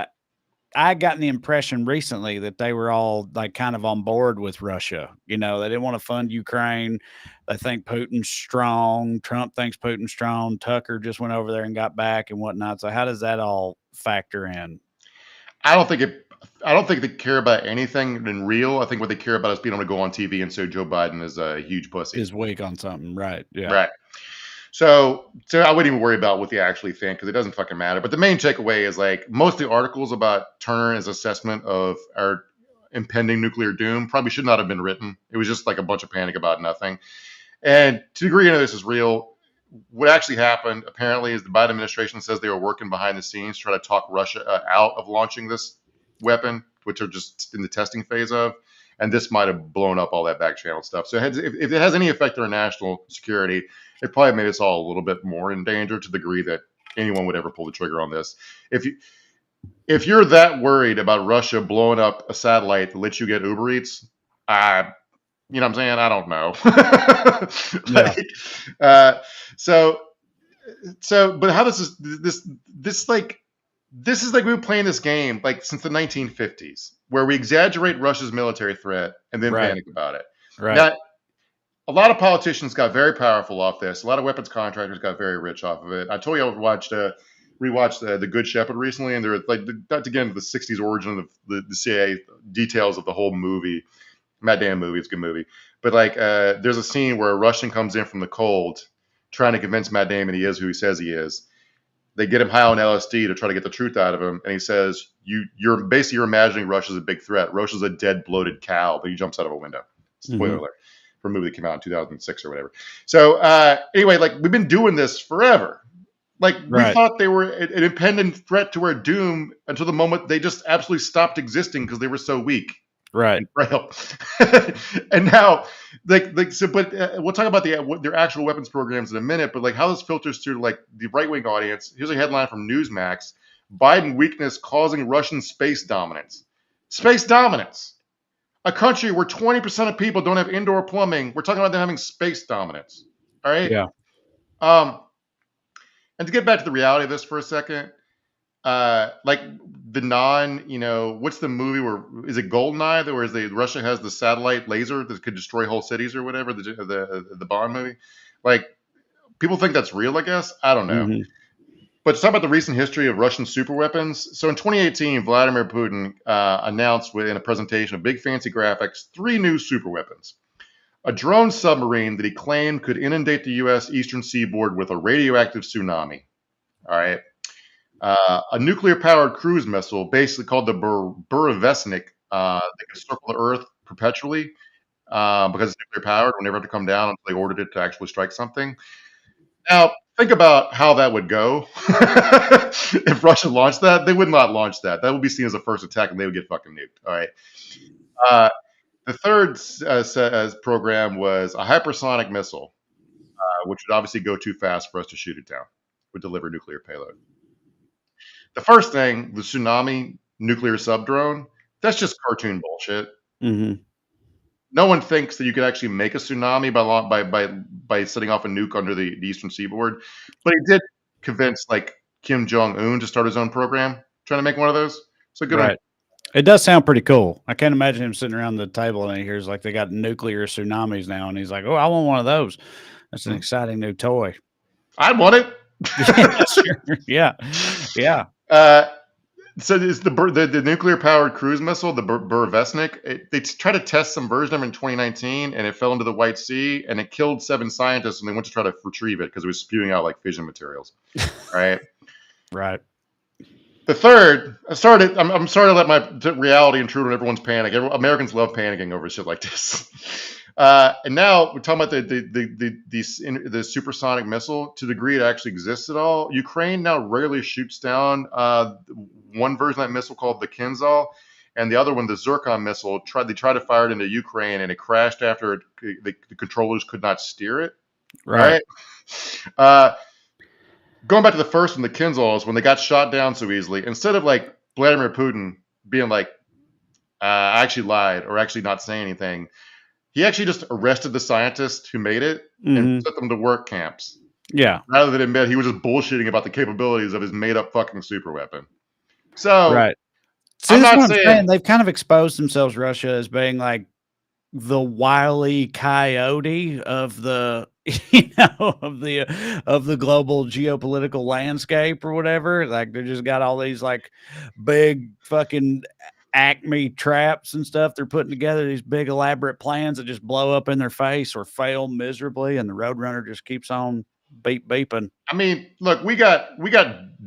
I gotten the impression recently that they were all like kind of on board with Russia. You know, they didn't want to fund Ukraine. They think Putin's strong. Trump thinks Putin's strong. Tucker just went over there and got back and whatnot. So how does that all factor in? I don't think they care about anything in real. I think what they care about is being able to go on TV and say Joe Biden is a huge pussy. Is weak on something, right? Yeah. Right. So I wouldn't even worry about what they actually think because it doesn't fucking matter. But the main takeaway is like most of the articles about Turner's assessment of our impending nuclear doom probably should not have been written. It was just like a bunch of panic about nothing. And to the degree any of this is real, what actually happened apparently is the Biden administration says they were working behind the scenes to try to talk Russia out of launching this weapon, which are just in the testing phase of. And this might have blown up all that back channel stuff. So if it has any effect on our national security, it probably made us all a little bit more in danger to the degree that anyone would ever pull the trigger on this. If you're that worried about Russia blowing up a satellite that lets you get Uber Eats, you know what I'm saying? I don't know. But how this is like we've been playing this game like since the 1950s, where we exaggerate Russia's military threat and then panic about it. Right. Now, a lot of politicians got very powerful off this. A lot of weapons contractors got very rich off of it. I told you I rewatched The Good Shepherd recently, and they're like not to get into the 60s origin of the CIA details of the whole movie. Matt Damon movie, it's a good movie. But like there's a scene where a Russian comes in from the cold trying to convince Matt Damon he is who he says he is. They get him high on LSD to try to get the truth out of him, and he says, "You're imagining Russia's a big threat. Russia's a dead, bloated cow," but he jumps out of a window. Spoiler alert for a movie that came out in 2006 or whatever. So anyway, like we've been doing this forever. Like we thought they were an impending threat to our doom until the moment they just absolutely stopped existing because they were so weak. Right. And now, but we'll talk about their actual weapons programs in a minute. But like how this filters through like the right wing audience. Here's a headline from Newsmax: Biden weakness causing Russian space dominance. Space dominance. A country where 20% of people don't have indoor plumbing. We're talking about them having space dominance. All right. Yeah. And to get back to the reality of this for a second, like the what's the movie where is it GoldenEye that where Russia has the satellite laser that could destroy whole cities or whatever, the Bond movie? Like people think that's real, I guess. I don't know. Mm-hmm. But to talk about the recent history of Russian super weapons. So in 2018, Vladimir Putin announced in a presentation of big fancy graphics 3 new super weapons. A drone submarine that he claimed could inundate the U.S. eastern seaboard with a radioactive tsunami. All right. A nuclear-powered cruise missile, basically called the Burevestnik, that could circle the Earth perpetually because it's nuclear-powered. Would never have to come down until they ordered it to actually strike something. Now, think about how that would go. If Russia launched that, they would not launch that. That would be seen as a first attack, and they would get fucking nuked. All right. The third program was a hypersonic missile, which would obviously go too fast for us to shoot it down. Would deliver nuclear payload. The first thing, the tsunami nuclear sub-drone, that's just cartoon bullshit. Mm-hmm. No one thinks that you could actually make a tsunami by setting off a nuke under the eastern seaboard. But he did convince like Kim Jong-un to start his own program, trying to make one of those. So good on. It does sound pretty cool. I can't imagine him sitting around the table and he hears like they got nuclear tsunamis now, and he's like, "Oh, I want one of those. That's an exciting new toy." I'd want it. Yeah, sure. Yeah. So it's the nuclear powered cruise missile, the Burevestnik. They tried to test some version of it in 2019, and it fell into the White Sea, and it killed 7 scientists, and they went to try to retrieve it because it was spewing out like fission materials. Right. Right. The third, I'm sorry to let my reality intrude on everyone's panic. Americans love panicking over shit like this. And now we're talking about the supersonic missile. To the degree it actually exists at all, Ukraine now rarely shoots down one version of that missile called the Kinzhal, and the other one, the Zircon missile. They tried to fire it into Ukraine, and it crashed after the controllers could not steer it. Right. Going back to the first one, the Kinzhals, when they got shot down so easily, instead of like Vladimir Putin being like, I actually lied or actually not saying anything, he actually just arrested the scientists who made it and sent them to work camps. Yeah. Rather than admit he was just bullshitting about the capabilities of his made up fucking super weapon. So, right. See, I'm that's not what I'm saying saying. They've kind of exposed themselves, Russia, as being like the wily coyote of the, of the global geopolitical landscape or whatever. Like they just got all these like big fucking Acme traps and stuff they're putting together, these big elaborate plans that just blow up in their face or fail miserably, and the Roadrunner just keeps on beeping. I mean, look, we got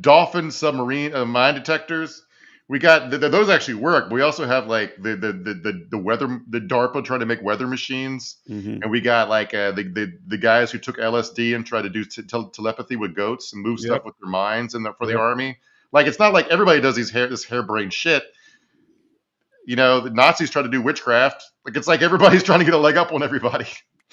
dolphin submarine mine detectors. We got those actually work. We also have like the weather, the DARPA trying to make weather machines, and we got like the guys who took LSD and tried to do telepathy with goats and move stuff with their minds and for the army. Like it's not like everybody does this harebrained shit. You know, the Nazis tried to do witchcraft. Like it's like everybody's trying to get a leg up on everybody,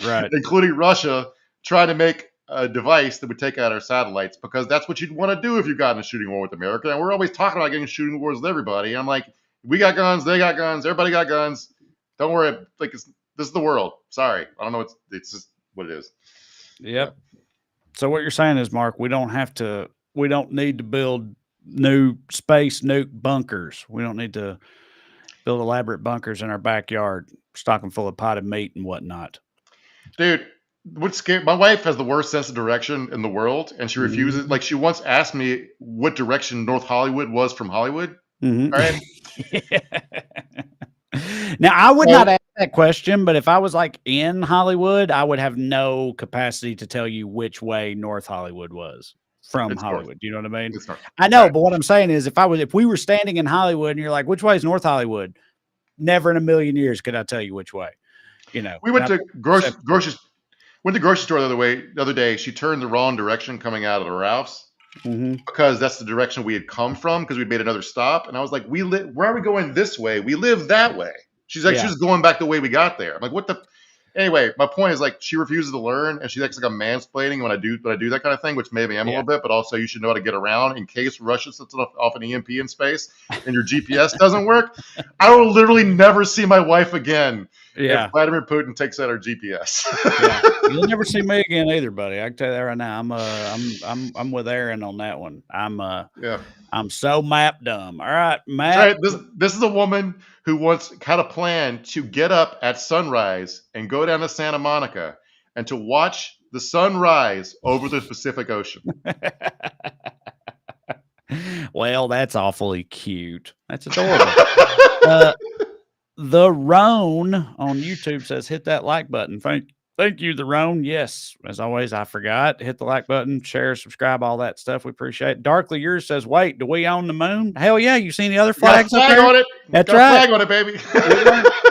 right? Including Russia, trying to make a device that would take out our satellites, because that's what you'd want to do if you got in a shooting war with America. And we're always talking about getting shooting wars with everybody. And I'm like, we got guns, they got guns, everybody got guns. Don't worry, like this is the world. Sorry, I don't know. It's just what it is. Yep. So what you're saying is, Mark, we don't need to build new space nuke bunkers. We don't need to build elaborate bunkers in our backyard, stocking full of potted meat and whatnot. Dude, what's scary? My wife has the worst sense of direction in the world, and she refuses. Like she once asked me what direction North Hollywood was from Hollywood. Right? Now, I would not ask that question, but if I was like in Hollywood, I would have no capacity to tell you which way North Hollywood was from Hollywood. North. You know what I mean? North. I know, but what I'm saying is if we were standing in Hollywood and you're like, which way is North Hollywood? Never in a million years could I tell you which way. You know, we went to grocery store the other day. She turned the wrong direction coming out of the Ralph's because that's the direction we had come from, because we made another stop. And I was like, where are we going this way? We live that way. She's like, she's going back the way we got there. I'm like, what the? Anyway, my point is like she refuses to learn, and she acts like I'm mansplaining when I do that kind of thing, which maybe I'm a little bit, but also you should know how to get around in case Russia sets off an EMP in space and your GPS doesn't work. I will literally never see my wife again if Vladimir Putin takes out our GPS. You'll never see me again either, buddy. I can tell you that right now. I'm with Aaron on that one. I'm so map dumb. All right, Matt. Right, this is a woman who once had a plan to get up at sunrise and go down to Santa Monica and to watch the sun rise over the Pacific Ocean. Well, that's awfully cute. That's adorable. The Roan on YouTube says, hit that like button. Thank you, the Roan. Yes, as always, I forgot. Hit the like button, share, subscribe, all that stuff. We appreciate it. Darkly Yours says, wait, do we own the moon? Hell yeah. You seen the other flags got a flag on it. That's got right. A flag on it, baby.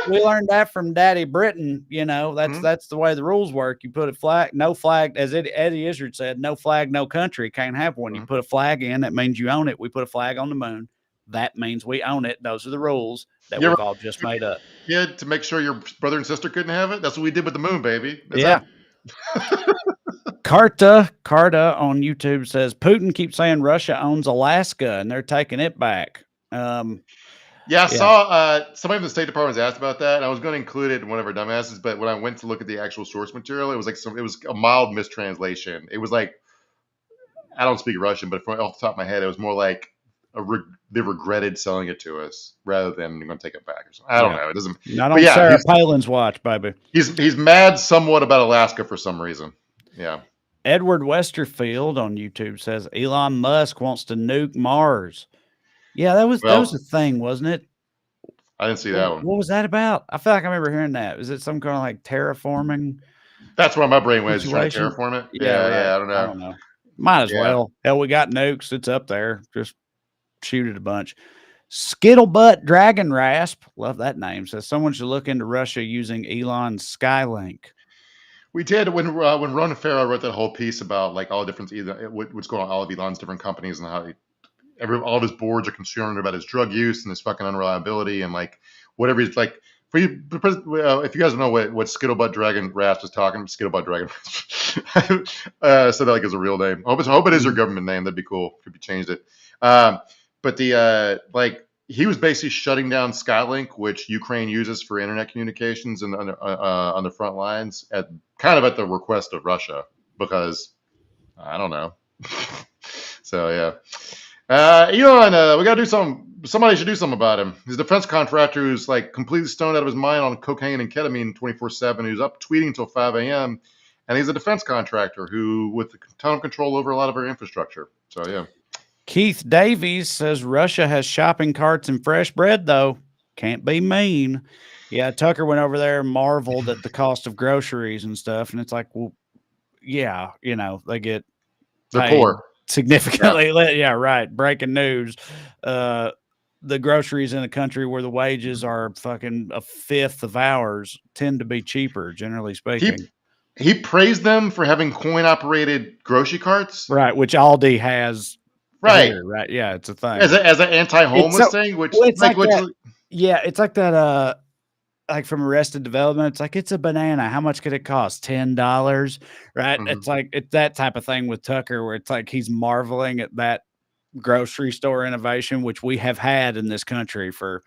we learned that from Daddy Britain. You know, that's the way the rules work. You put a flag, no flag, as Eddie Izzard said, no flag, no country. Can't have one. You put a flag in, that means you own it. We put a flag on the moon. That means we own it. Those are the rules that we've all just made up. Kid, to make sure your brother and sister couldn't have it. That's what we did with the moon, baby. Carta on YouTube says Putin keeps saying Russia owns Alaska and they're taking it back. I saw somebody from the State Department was asked about that, and I was going to include it in one of our dumbasses, but when I went to look at the actual source material, it was like it was a mild mistranslation. It was like, I don't speak Russian, but off the top of my head, it was more like they regretted selling it to us rather than going to take it back or something. I don't know. It doesn't. Not on Sarah Palin's watch, baby. He's mad somewhat about Alaska for some reason. Yeah. Edward Westerfield on YouTube says Elon Musk wants to nuke Mars. Yeah, that was a thing, wasn't it? I didn't see that one. What was that about? I feel like I remember hearing that. Is it some kind of like terraforming? That's where my brain was, trying to terraform it. Yeah, I don't know. Might as well. Hell, we got nukes. It's up there. Just shoot it a bunch. Skittlebutt Dragon Rasp, love that name, says someone should look into Russia using Elon's Skylink. We did when Ronan Farrow wrote that whole piece about like all the different what's going on all of Elon's different companies and how all of his boards are concerned about his drug use and his fucking unreliability and like whatever he's like. For you, if you guys don't know what Skittlebutt Dragon Rasp is talking, Skittlebutt Dragon Rasp. So that like is a real name. I hope it is your government name. That'd be cool if you changed it. But the like he was basically shutting down Skylink, which Ukraine uses for internet communications and on the front lines at the request of Russia because I don't know. So yeah. Elon, we gotta do something. Somebody should do something about him. He's a defense contractor who's like completely stoned out of his mind on cocaine and ketamine 24/7. Who's up tweeting until 5 a.m. And he's a defense contractor who with a ton of control over a lot of our infrastructure. So yeah. Keith Davies says Russia has shopping carts and fresh bread though. Can't be mean. Yeah, Tucker went over there and marveled at the cost of groceries and stuff, and it's like, well, yeah, they get they're poor. Significantly. Yeah, right. Breaking news. The groceries in a country where the wages are fucking a fifth of ours tend to be cheaper, generally speaking. He praised them for having coin-operated grocery carts. Right, which Aldi has. Right. Here, right. Yeah, it's a thing. As an anti-homeless thing, which it's like that. Yeah, it's like that. Like from Arrested Development, it's like it's a banana. How much could it cost? $10, right? Mm-hmm. It's like it's that type of thing with Tucker, where it's like he's marveling at that grocery store innovation, which we have had in this country for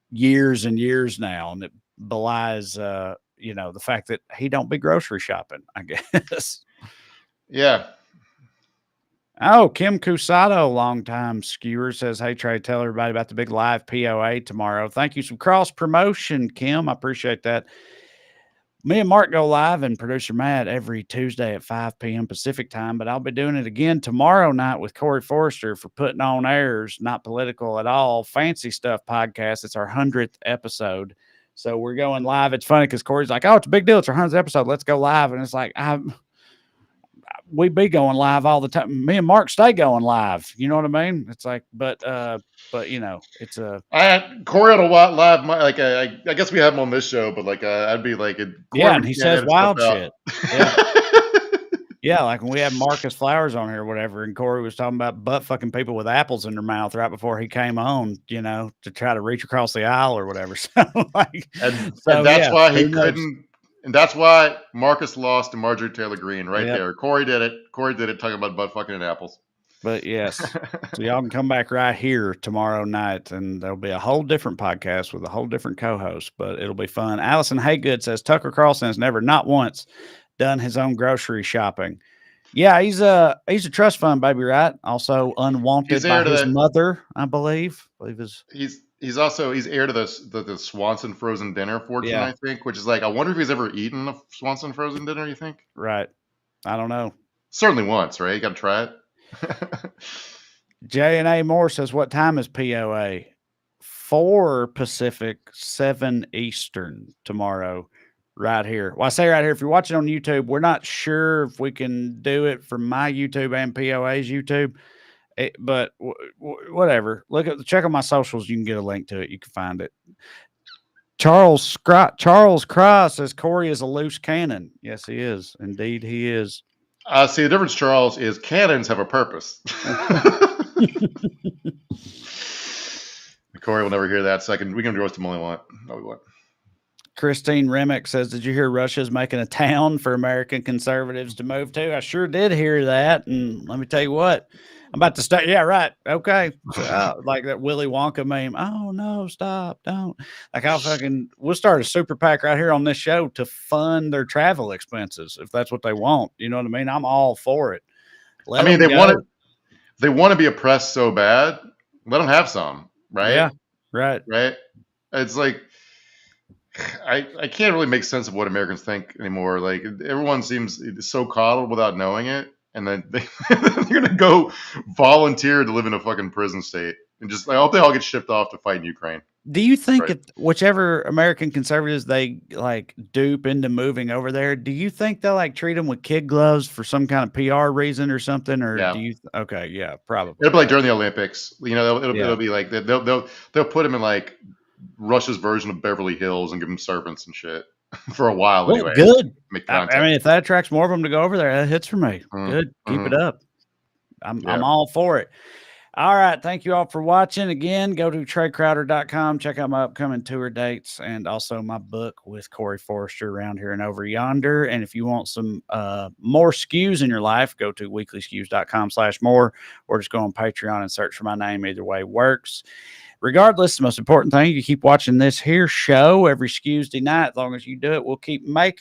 years and years now, and it belies, the fact that he don't be grocery shopping, I guess. Yeah. Oh, Kim Cusado, longtime Skewers, says, hey, Trae, tell everybody about the big live POA tomorrow. Thank you. Some cross promotion, Kim. I appreciate that. Me and Mark go live and producer Matt every Tuesday at 5 p.m. Pacific time, but I'll be doing it again tomorrow night with Corey Forrester for Putting On Airs, Not Political at All, Fancy Stuff podcast. It's our 100th episode. So we're going live. It's funny because Corey's like, oh, it's a big deal. It's our 100th episode. Let's go live. And it's like, we be going live all the time. Me and Mark stay going live. You know what I mean? It's like, but it's a. Corey on a live, like I guess we have him on this show, but like I'd be like, and he says wild shit. Yeah. Yeah, like when we had Marcus Flowers on here or whatever, and Corey was talking about butt fucking people with apples in their mouth right before he came on, to try to reach across the aisle or whatever. So like, and that's why he couldn't. And that's why Marcus lost to Marjorie Taylor Greene there. Corey did it. Talking about butt fucking and apples. But yes, so y'all can come back right here tomorrow night, and there'll be a whole different podcast with a whole different co-host, but it'll be fun. Allison Haygood says Tucker Carlson has never, not once, done his own grocery shopping. Yeah, he's a trust fund baby, right? Also unwanted by his mother, I believe. He's heir to the Swanson frozen dinner fortune, I think, which is like, I wonder if he's ever eaten a Swanson frozen dinner, you think? Right. I don't know. Certainly once, right? You got to try it. J&A Moore says, what time is POA? 4 Pacific, 7 Eastern tomorrow, right here. Well, I say right here, if you're watching on YouTube, we're not sure if we can do it from my YouTube and POA's YouTube. But whatever. Check on my socials. You can get a link to it. You can find it. Charles Cross says Corey is a loose cannon. Yes, he is. Indeed, he is. See, the difference, Charles, is cannons have a purpose. Corey will never hear that. So we can roast him all we want. Christine Remick says, did you hear Russia's making a town for American conservatives to move to? I sure did hear that. And let me tell you what. I'm about to start. Yeah, right. Okay. Like that Willy Wonka meme. Oh, no, stop. Don't. Like we'll start a super PAC right here on this show to fund their travel expenses if that's what they want. You know what I mean? I'm all for it. They want to be oppressed so bad. Let them have some, right? Yeah, right. Right. It's like, I can't really make sense of what Americans think anymore. Like everyone seems so coddled without knowing it. And then they're going to go volunteer to live in a fucking prison state. And just, I hope they all get shipped off to fight in Ukraine. Do you think Right. whichever American conservatives they like dupe into moving over there, do you think they'll like treat them with kid gloves for some kind of PR reason or something? Or Yeah. do you? Okay, yeah, probably. It'll be like during the Olympics. You know, it'll Yeah. be like they'll put him in like Russia's version of Beverly Hills and give him servants and shit for a while Well, anyway. good. Make I content. mean, if that attracts more of them to go over there, that hits for me. Good. Keep it up. I'm all for it. All right. Thank you all for watching. Again, go to TraeCrowder.com. Check out my upcoming tour dates and also my book with Corey Forrester, Around Here and Over Yonder. And if you want some more Skews in your life, go to weeklyskews.com/more or just go on Patreon and search for my name. Either way works. Regardless, the most important thing, you keep watching this here show every Tuesday night. As long as you do it, we'll keep making